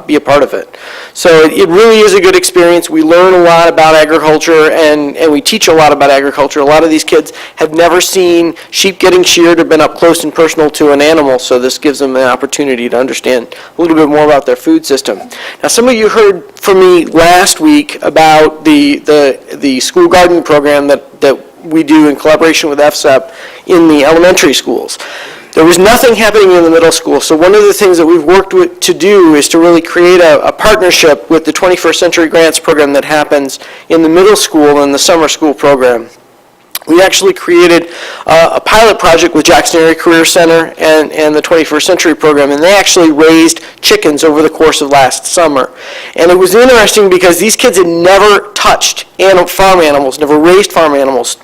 be a part of it. So it really is a good experience. We learn a lot about agriculture, and we teach a lot about agriculture. A lot of these kids have never seen sheep getting sheared or been up close and personal to an animal, so this gives them an opportunity to understand a little bit more about their food system. Now, some of you heard from me last week about the school garden program that we do in collaboration with FSEP in the elementary schools. There was nothing happening in the middle school, so one of the things that we've worked to do is to really create a partnership with the 21st Century Grants program that happens in the middle school and the summer school program. We actually created a pilot project with Jackson Area Career Center and the 21st Century program, and they actually raised chickens over the course of last summer. And it was interesting because these kids had never touched farm animals, never raised farm animals.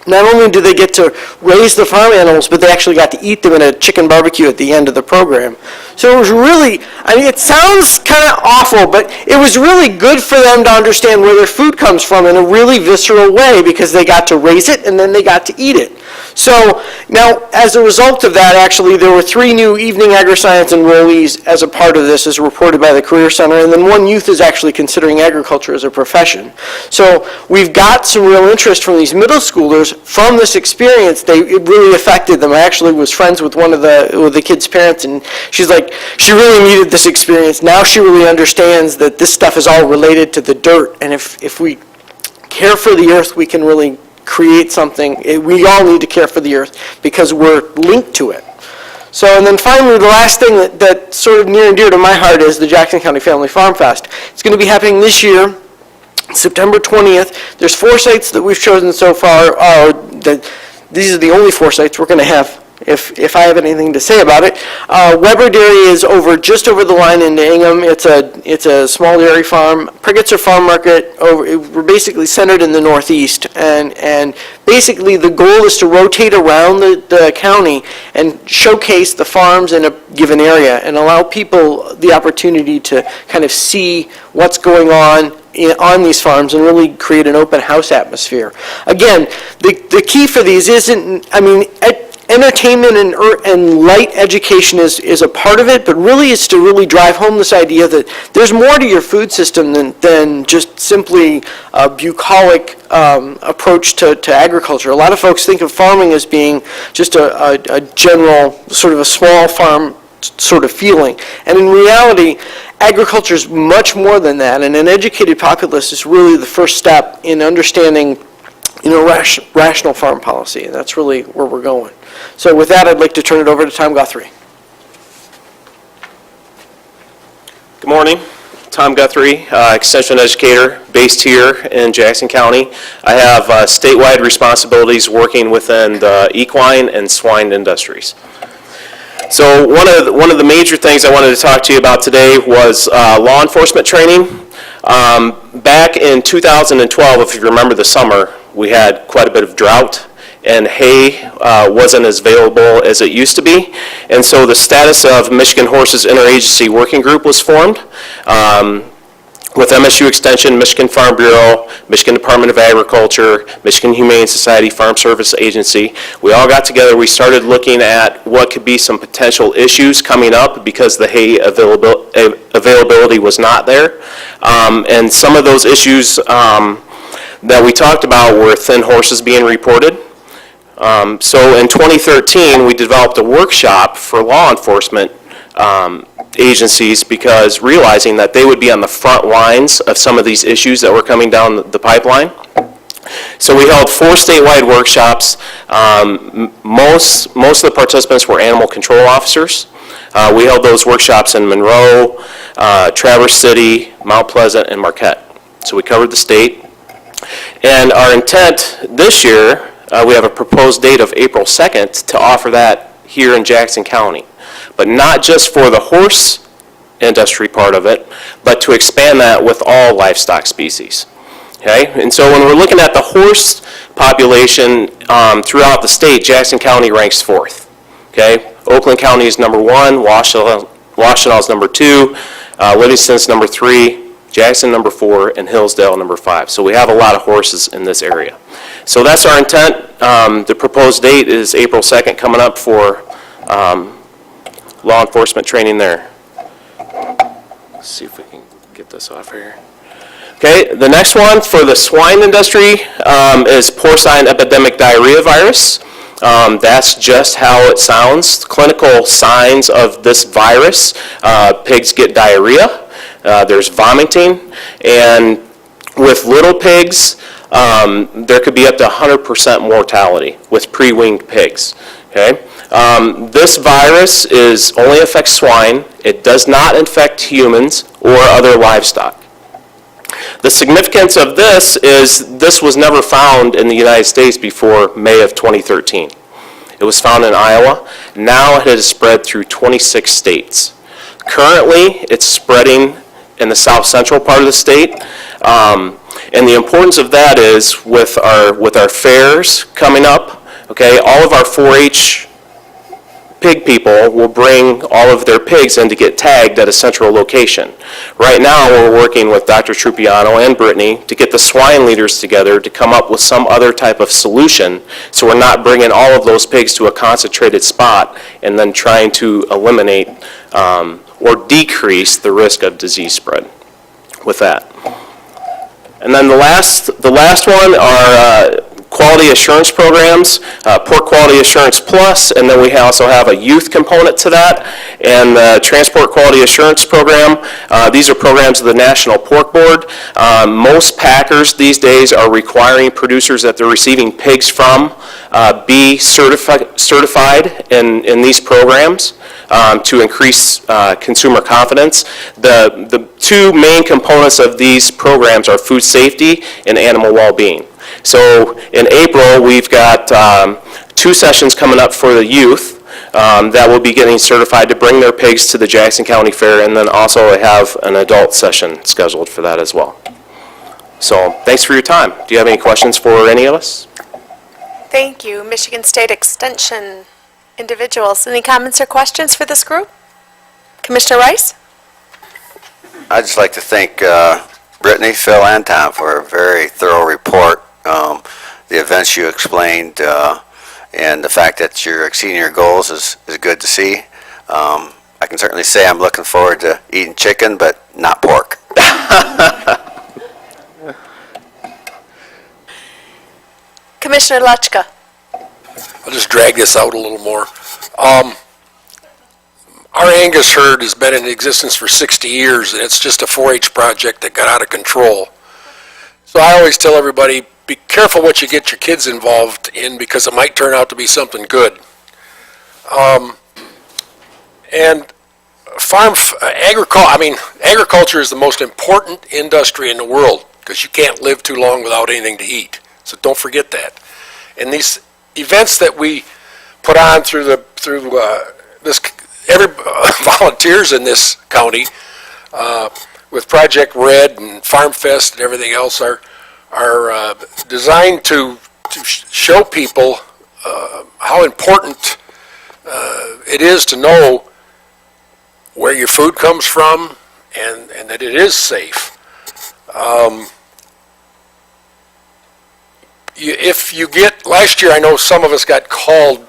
Not only did they get to raise the farm animals, but they actually got to eat them in a chicken barbecue at the end of the program. So it was really, I mean, it sounds kind of awful, but it was really good for them to understand where their food comes from in a really visceral way, because they got to raise it and then they got to eat it. So now, as a result of that, actually, there were 3 new evening agri-science enrollees as a part of this, as reported by the Career Center, and then 1 youth is actually considering agriculture as a profession. So we've got some real interest from these middle schoolers from this experience. It really affected them. I actually was friends with one of the kids' parents, and she's like, she really needed this experience. Now she really understands that this stuff is all related to the dirt, and if we care for the earth, we can really create something. We all need to care for the earth because we're linked to it. So, and then finally, the last thing that's sort of near and dear to my heart is the Jackson County Family Farm Fest. It's going to be happening this year, September 20th. There's 4 sites that we've chosen so far. These are the only 4 sites we're going to have, if I have anything to say about it. Weber Dairy is just over the line into Ingham. It's a small dairy farm. Priggetzer Farm Market, we're basically centered in the northeast, and basically the goal is to rotate around the county and showcase the farms in a given area and allow people the opportunity to kind of see what's going on these farms and really create an open house atmosphere. Again, the key for these isn't, I mean, entertainment and light education is a part of it, but really it's to really drive home this idea that there's more to your food system than just simply a bucolic approach to agriculture. A lot of folks think of farming as being just a general, sort of a small farm sort of feeling. And in reality, agriculture is much more than that, and an educated populace is really the first step in understanding rational farm policy, and that's really where we're going. So with that, I'd like to turn it over to Tom Guthrie. Good morning. Tom Guthrie, Extension Educator, based here in Jackson County. I have statewide responsibilities working within the equine and swine industries. So one of the major things I wanted to talk to you about today was law enforcement training. Back in 2012, if you remember the summer, we had quite a bit of drought, and hay wasn't as available as it used to be. And so the status of Michigan Horses Interagency Working Group was formed with MSU Extension, Michigan Farm Bureau, Michigan Department of Agriculture, Michigan Humane Society Farm Service Agency. We all got together, we started looking at what could be some potential issues coming up because the hay availability was not there. And some of those issues that we talked about were thin horses being reported. So in 2013, we developed a workshop for law enforcement agencies, because realizing that they would be on the front lines of some of these issues that were coming down the pipeline. So we held 4 statewide workshops. Most of the participants were animal control officers. We held those workshops in Monroe, Traverse City, Mount Pleasant, and Marquette. So we covered the state. And our intent this year, we have a proposed date of April 2nd to offer that here in Jackson County. But not just for the horse industry part of it, but to expand that with all livestock species. Okay? And so when we're looking at the horse population throughout the state, Jackson County ranks 4th. Okay? Oakland County is number 1, Washtenaw is number 2, Livingston's number 3, Jackson number 4, and Hillsdale number 5. So we have a lot of horses in this area. So that's our intent. The proposed date is April 2nd, coming up for law enforcement training there. Let's see if we can get this off here. Okay, the next one for the swine industry is porcine epidemic diarrhea virus. That's just how it sounds. Clinical signs of this virus, pigs get diarrhea, there's vomiting, and with little pigs, there could be up to 100% mortality with pre-weaned pigs. Okay? This virus only affects swine. It does not infect humans or other livestock. The significance of this is this was never found in the United States before May of 2013. It was found in Iowa. Now it has spread through 26 states. Currently, it's spreading in the south central part of the state. And the importance of that is with our fairs coming up, okay, all of our 4-H pig people will bring all of their pigs in to get tagged at a central location. Right now, we're working with Dr. Trupiano and Brittany to get the swine leaders together to come up with some other type of solution, so we're not bringing all of those pigs to a concentrated spot and then trying to eliminate or decrease the risk of disease spread with that. And then the last one are quality assurance programs, Pork Quality Assurance Plus, and then we also have a youth component to that, and the Transport Quality Assurance Program. These are programs of the National Pork Board. Most packers these days are requiring producers that they're receiving pigs from be certified in these programs to increase consumer confidence. The two main components of these programs are food safety and animal well-being. So in April, we've got 2 sessions coming up for the youth that will be getting certified to bring their pigs to the Jackson County Fair, and then also have an adult session scheduled for that as well. So thanks for your time. Do you have any questions for any of us? Thank you, Michigan State Extension individuals. Any comments or questions for this group? Commissioner Rice? I'd just like to thank Brittany, Phil, and Tom for a very thorough report. The events you explained and the fact that you're exceeding your goals is good to see. I can certainly say I'm looking forward to eating chicken, but not pork. Commissioner Lechka? I'll just drag this out a little more. Our Angus herd has been in existence for 60 years, and it's just a 4-H project that got out of control. So I always tell everybody, be careful what you get your kids involved in, because it might turn out to be something good. And agriculture is the most important industry in the world, because you can't live too long without anything to eat. So don't forget that. And these events that we put on volunteers in this county with Project Red and Farm Fest and everything else are designed to show people how important it is to know where your food comes from and that it is safe. If you get, last year I know some of us got called,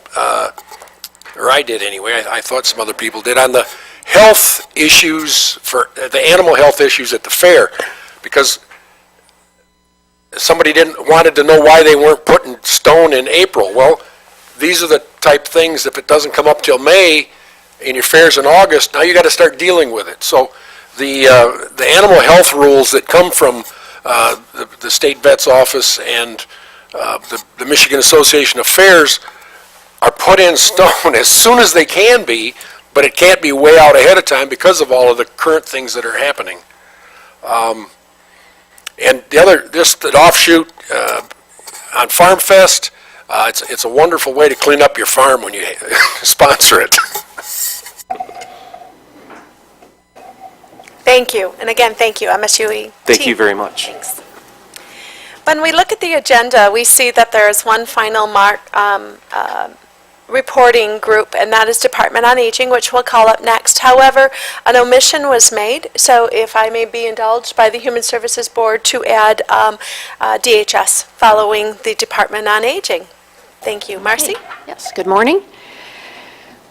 or I did anyway, I thought some other people did, on the health issues, for the animal health issues at the fair, because somebody wanted to know why they weren't putting stone in April. Well, these are the type things, if it doesn't come up till May, and your fair's in August, now you got to start dealing with it. So the animal health rules that come from the state vet's office and the Michigan Association of Fairs are put in stone as soon as they can be, but it can't be way out ahead of time because of all of the current things that are happening. And just an offshoot on Farm Fest, it's a wonderful way to clean up your farm when you sponsor it. Thank you. And again, thank you, MSUE Thank team. you very much. Thanks. When we look at the agenda, we see that there is one final reporting group, and that is Department on Aging, which we'll call up next. However, an omission was made, so if I may be indulged by the Human Services Board to add DHS following the Department on Aging. Thank you. Marcy? Yes, good morning.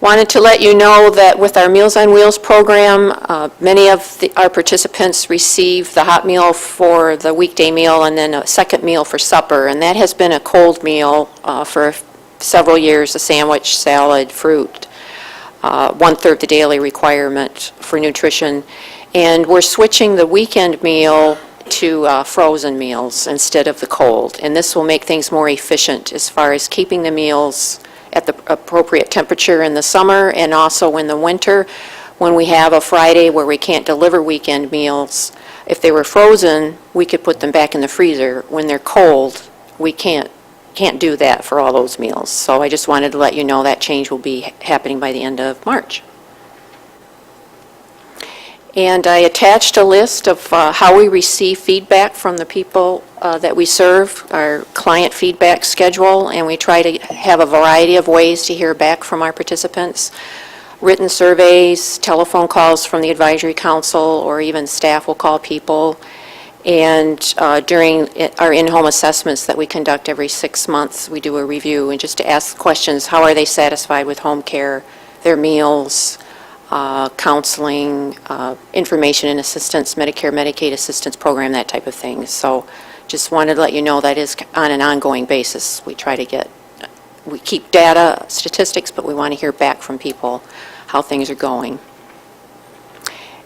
Wanted to let you know that with our Meals on Wheels program, many of our participants receive the hot meal for the weekday meal and then a second meal for supper, and that has been a cold meal for several years, a sandwich, salad, fruit, one-third the daily requirement for nutrition. And we're switching the weekend meal to frozen meals instead of the cold, and this will make things more efficient as far as keeping the meals at the appropriate temperature in the summer and also in the winter. When we have a Friday where we can't deliver weekend meals, if they were frozen, we could put them back in the freezer. When they're cold, we can't do that for all those meals. So I just wanted to let you know that change will be happening by the end of March. And I attached a list of how we receive feedback from the people that we serve, our client feedback schedule, and we try to have a variety of ways to hear back from our participants. Written surveys, telephone calls from the advisory council, or even staff will call people. And during our in-home assessments that we conduct every 6 months, we do a review and just to ask questions, how are they satisfied with home care, their meals, counseling, information and assistance, Medicare, Medicaid assistance program, that type of thing. So just wanted to let you know that is on an ongoing basis. We keep data, statistics, but we want to hear back from people how things are going.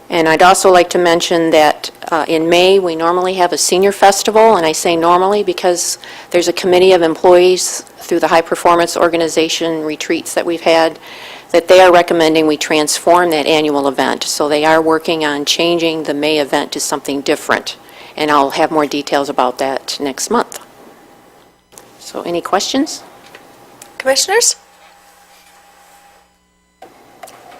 And I'd also like to mention that in May, we normally have a senior festival, and I say normally because there's a committee of employees through the high performance organization retreats that we've had that they are recommending we transform that annual event. So they are working on changing the May event to something different, and I'll have more details about that next month. So any questions? Commissioners?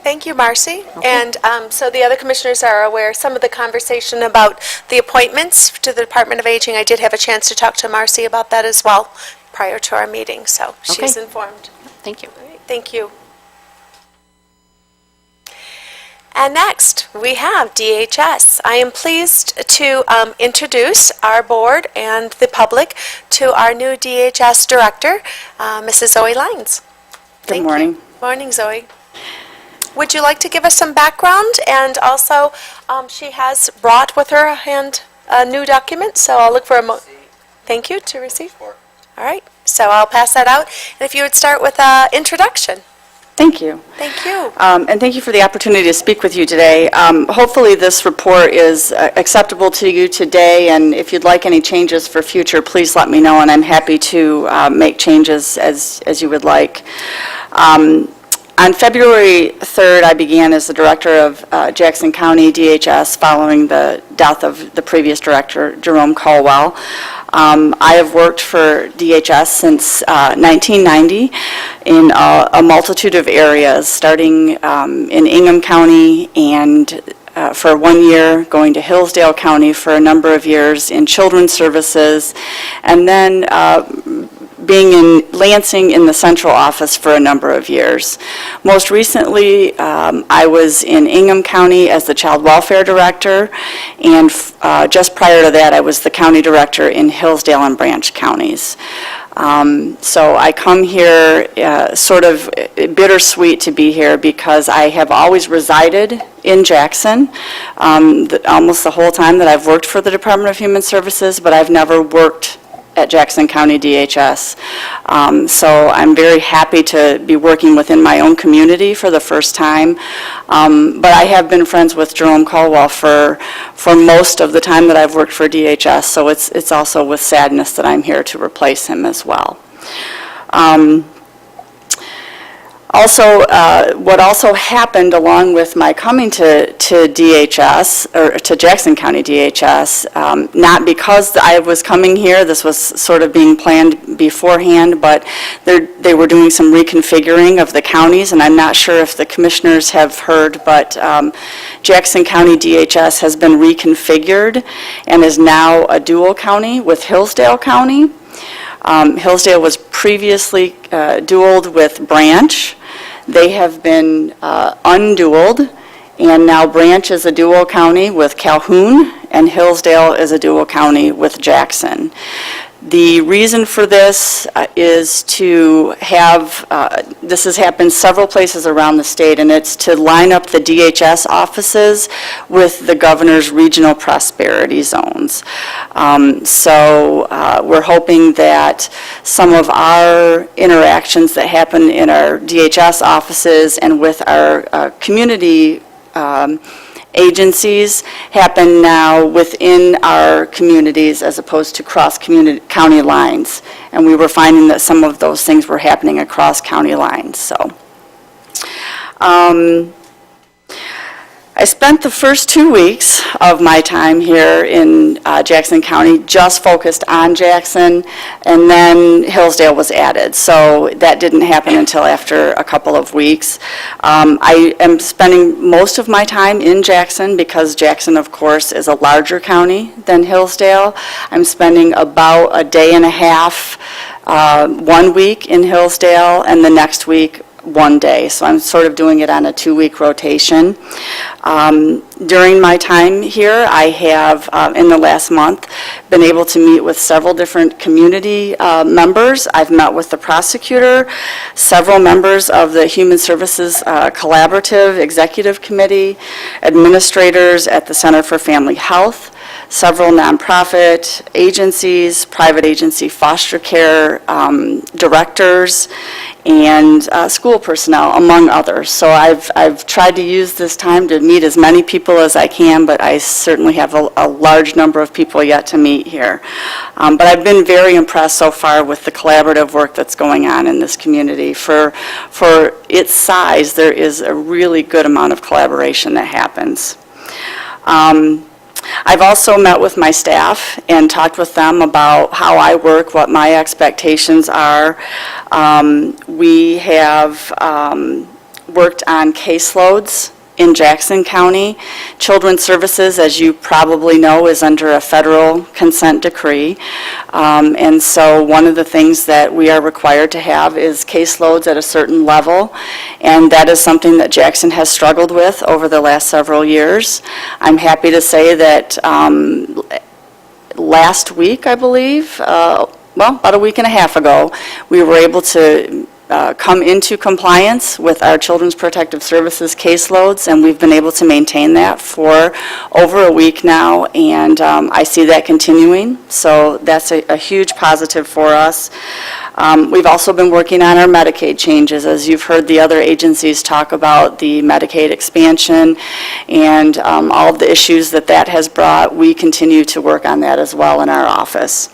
Thank you, Marcy. And so the other commissioners are aware, some of the conversation about the appointments to the Department of Aging, I did have a chance to talk to Marcy about that as well prior to our meeting, so she's informed. Thank you. All right, thank you. And next, we have DHS. I am pleased to introduce our board and the public to our new DHS director, Mrs. Zoe Lines. Good morning. Morning, Zoe. Would you like to give us some background? And also, she has brought with her a new document, so I'll look for a thank you to receive. All right, so I'll pass that out. And if you would start with an introduction. Thank you. Thank you. And thank you for the opportunity to speak with you today. Hopefully this report is acceptable to you today, and if you'd like any changes for future, please let me know, and I'm happy to make changes as you would like. On February 3rd, I began as the director of Jackson County DHS following the death of the previous director, Jerome Caldwell. I have worked for DHS since 1990 in a multitude of areas, starting in Ingham County and for 1 year, going to Hillsdale County for a number of years in children's services, and then being in Lansing in the central office for a number of years. Most recently, I was in Ingham County as the child welfare director, and just prior to that, I was the county director in Hillsdale and Branch counties. So I come here sort of bittersweet to be here because I have always resided in Jackson almost the whole time that I've worked for the Department of Human Services, but I've never worked at Jackson County DHS. So I'm very happy to be working within my own community for the first time. But I have been friends with Jerome Caldwell for most of the time that I've worked for DHS, so it's also with sadness that I'm here to replace him as well. Also, what also happened along with my coming to DHS, or to Jackson County DHS, not because I was coming here, this was sort of being planned beforehand, but they were doing some reconfiguring of the counties, and I'm not sure if the commissioners have heard, but Jackson County DHS has been reconfigured and is now a dual county with Hillsdale County. Hillsdale was previously dualed with Branch. They have been undualed, and now Branch is a dual county with Calhoun, and Hillsdale is a dual county with Jackson. The reason for this is to have, this has happened several places around the state, and it's to line up the DHS offices with the governor's regional prosperity zones. So we're hoping that some of our interactions that happen in our DHS offices and with our community agencies happen now within our communities as opposed to cross county lines. And we were finding that some of those things were happening across county lines, so. I spent the first 2 weeks of my time here in Jackson County just focused on Jackson, and then Hillsdale was added. So that didn't happen until after a couple of weeks. I am spending most of my time in Jackson because Jackson, of course, is a larger county than Hillsdale. I'm spending about a day and a half 1 week in Hillsdale, and the next week 1 day. So I'm sort of doing it on a 2-week rotation. During my time here, I have, in the last month, been able to meet with several different community members. I've met with the prosecutor, several members of the Human Services Collaborative Executive Committee, administrators at the Center for Family Health, several nonprofit agencies, private agency foster care directors, and school personnel, among others. So I've tried to use this time to meet as many people as I can, but I certainly have a large number of people yet to meet here. But I've been very impressed so far with the collaborative work that's going on in this community. For its size, there is a really good amount of collaboration that happens. I've also met with my staff and talked with them about how I work, what my expectations are. We have worked on caseloads in Jackson County. Children's Services, as you probably know, is under a federal consent decree. And so one of the things that we are required to have is caseloads at a certain level, and that is something that Jackson has struggled with over the last several years. I'm happy to say that last week, I believe, well, about a week and a half ago, we were able to come into compliance with our Children's Protective Services caseloads, and we've been able to maintain that for over a week now, and I see that continuing, so that's a huge positive for us. We've also been working on our Medicaid changes. As you've heard the other agencies talk about the Medicaid expansion and all of the issues that that has brought, we continue to work on that as well in our office.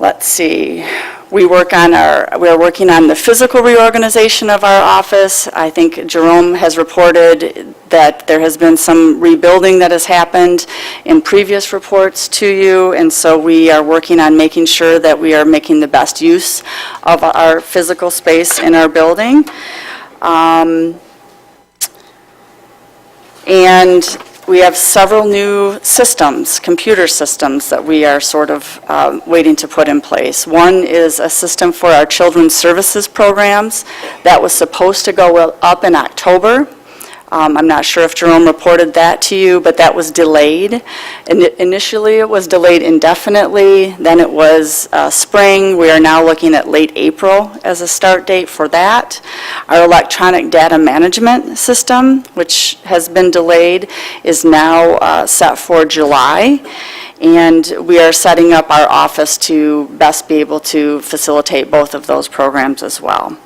Let's see. We are working on the physical reorganization of our office. I think Jerome has reported that there has been some rebuilding that has happened in previous reports to you, and so we are working on making sure that we are making the best use of our physical space in our building. And we have several new systems, computer systems, that we are sort of waiting to put in place. One is a system for our children's services programs that was supposed to go up in October. I'm not sure if Jerome reported that to you, but that was delayed. Initially, it was delayed indefinitely. Then it was spring. We are now looking at late April as a start date for that. Our electronic data management system, which has been delayed, is now set for July. And we are setting up our office to best be able to facilitate both of those programs as well.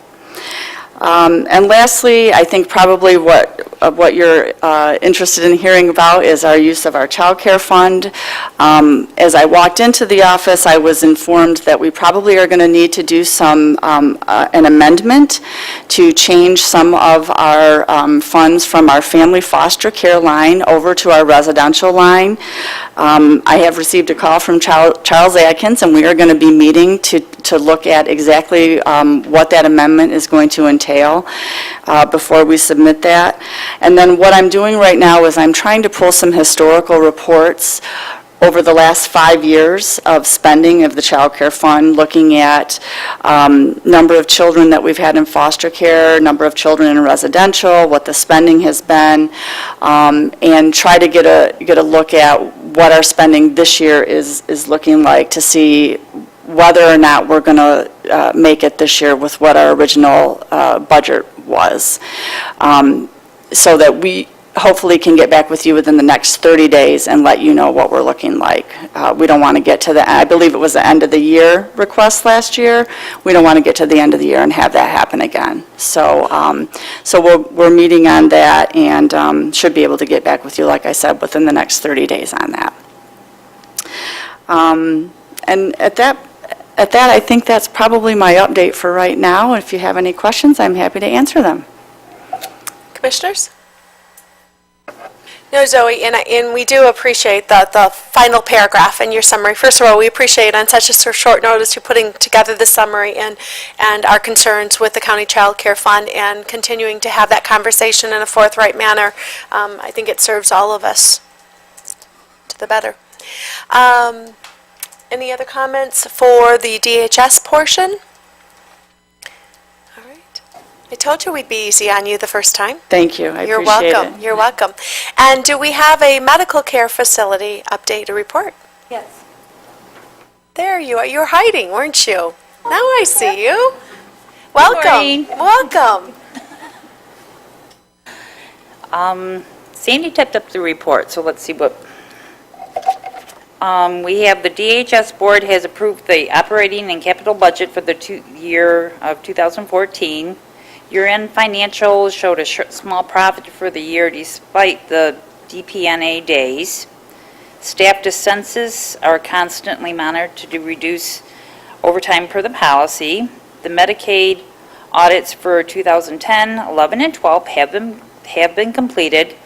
And lastly, I think probably what you're interested in hearing about is our use of our child care fund. As I walked into the office, I was informed that we probably are going to need to do an amendment to change some of our funds from our family foster care line over to our residential line. I have received a call from Charles Adkins, and we are going to be meeting to look at exactly what that amendment is going to entail before we submit that. And then what I'm doing right now is I'm trying to pull some historical reports over the last 5 years of spending of the child care fund, looking at number of children that we've had in foster care, number of children in residential, what the spending has been, and try to get a look at what our spending this year is looking like to see whether or not we're going to make it this year with what our original budget was, so that we hopefully can get back with you within the next 30 days and let you know what we're looking like. We don't want to get to I believe it was the end of the year request last year. We don't want to get to the end of the year and have that happen again. So we're meeting on that and should be able to get back with you, like I said, within the next 30 days on that. And at that, I think that's probably my update for right now. If you have any questions, I'm happy to answer them. Commissioners? No, Zoe, and we do appreciate the final paragraph in your summary. First of all, we appreciate on such a short notice you putting together the summary and our concerns with the County Child Care Fund and continuing to have that conversation in a forthright manner. I think it serves all of us to the better. Any other comments for the DHS portion? All right. I told you we'd be easy on you the first time. Thank you. I You're appreciate welcome. it. You're welcome. And do we have a medical care facility update or report? Yes. There you are. You were hiding, weren't you? Now I see you. Welcome. morning. Welcome. Sandy typed up the report, so let's see what. We have the DHS board has approved the operating and capital budget for the year of 2014. Year-end financials showed a small profit for the year despite the DPNA days. Staff dissensus are constantly monitored to reduce overtime per the policy. The Medicaid audits for 2010, 11, and 12 have been completed,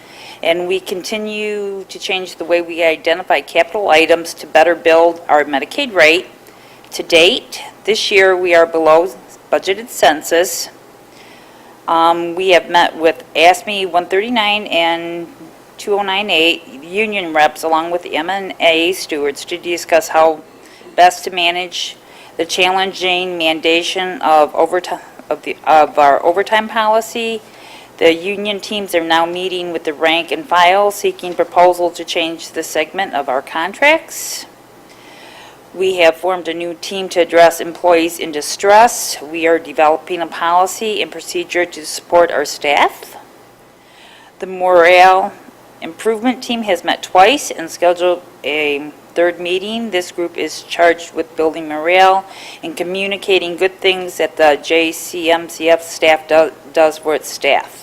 and we continue to change the way we identify capital items to better build our Medicaid rate. To date, this year we are below budgeted census. We have met with ASME 139 and 2098 union reps along with the M&A stewards to discuss how best to manage the challenging mandation of our overtime policy. The union teams are now meeting with the rank and file, seeking proposals to change the segment of our contracts. We have formed a new team to address employees in distress. We are developing a policy and procedure to support our staff. The morale improvement team has met twice and scheduled a third meeting. This group is charged with building morale and communicating good things that the JCMCF staff does for its staff.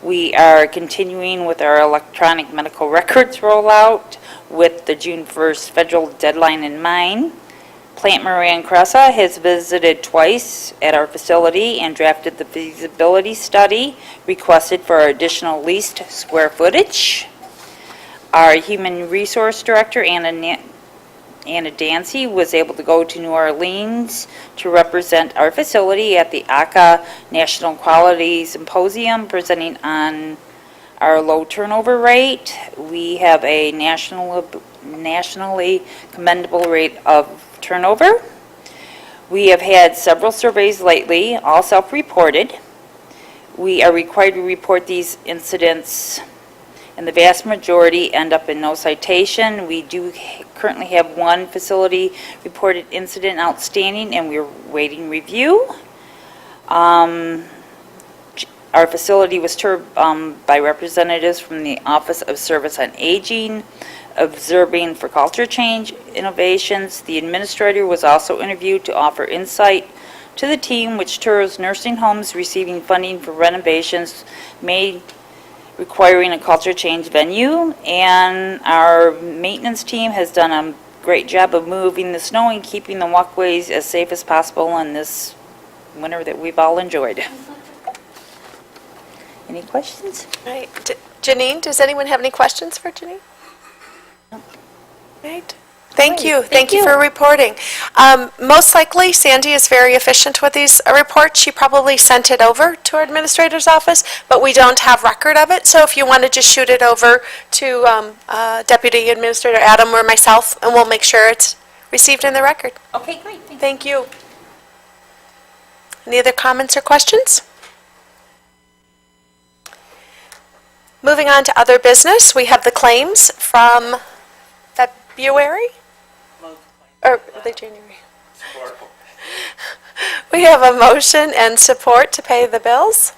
We are continuing with our electronic medical records rollout with the June 1st federal deadline in mind. Plant Moran Cressa has visited twice at our facility and drafted the feasibility study requested for our additional leased square footage. Our Human Resource Director, Anna Dancy, was able to go to New Orleans to represent our facility at the ACA National Quality Symposium, presenting on our low turnover rate. We have a nationally commendable rate of turnover. We have had several surveys lately, all self-reported. We are required to report these incidents, and the vast majority end up in no citation. We do currently have one facility reported incident outstanding, and we're waiting review. Our facility was toured by representatives from the Office of Service on Aging, observing for culture change innovations. The administrator was also interviewed to offer insight to the team, which tours nursing homes receiving funding for renovations made requiring a culture change venue. And our maintenance team has done a great job of moving the snow and keeping the walkways as safe as possible in this winter that we've all enjoyed. Any questions? Right. Janine, does anyone have any questions for Janine? Right. Thank you. Thank you for reporting. Most likely, Sandy is very efficient with these reports. She probably sent it over to our administrator's office, but we don't have record of it. So if you want to just shoot it over to Deputy Administrator Adam or myself, and we'll make sure it's received in the record. Okay, great. Thank you. Any other comments or questions? Moving on to other business, we have the claims from February? Or are they January? We have a motion and support to pay the bills.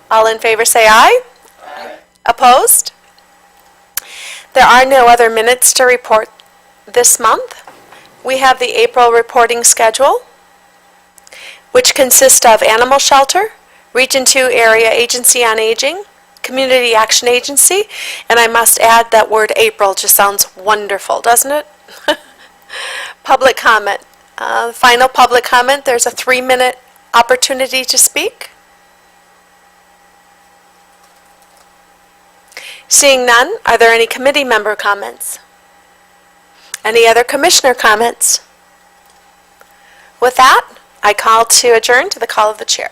All in favor say aye. Aye. Opposed? There are no other minutes to report this month. We have the April reporting schedule, which consists of Animal Shelter, Region 2 Area Agency on Aging, Community Action Agency, and I must add that word April just sounds wonderful, doesn't it? Public comment. Final public comment, there's a 3-minute opportunity to speak. Seeing none, are there any committee member comments? Any other commissioner comments? With that, I call to adjourn to the call of the chair.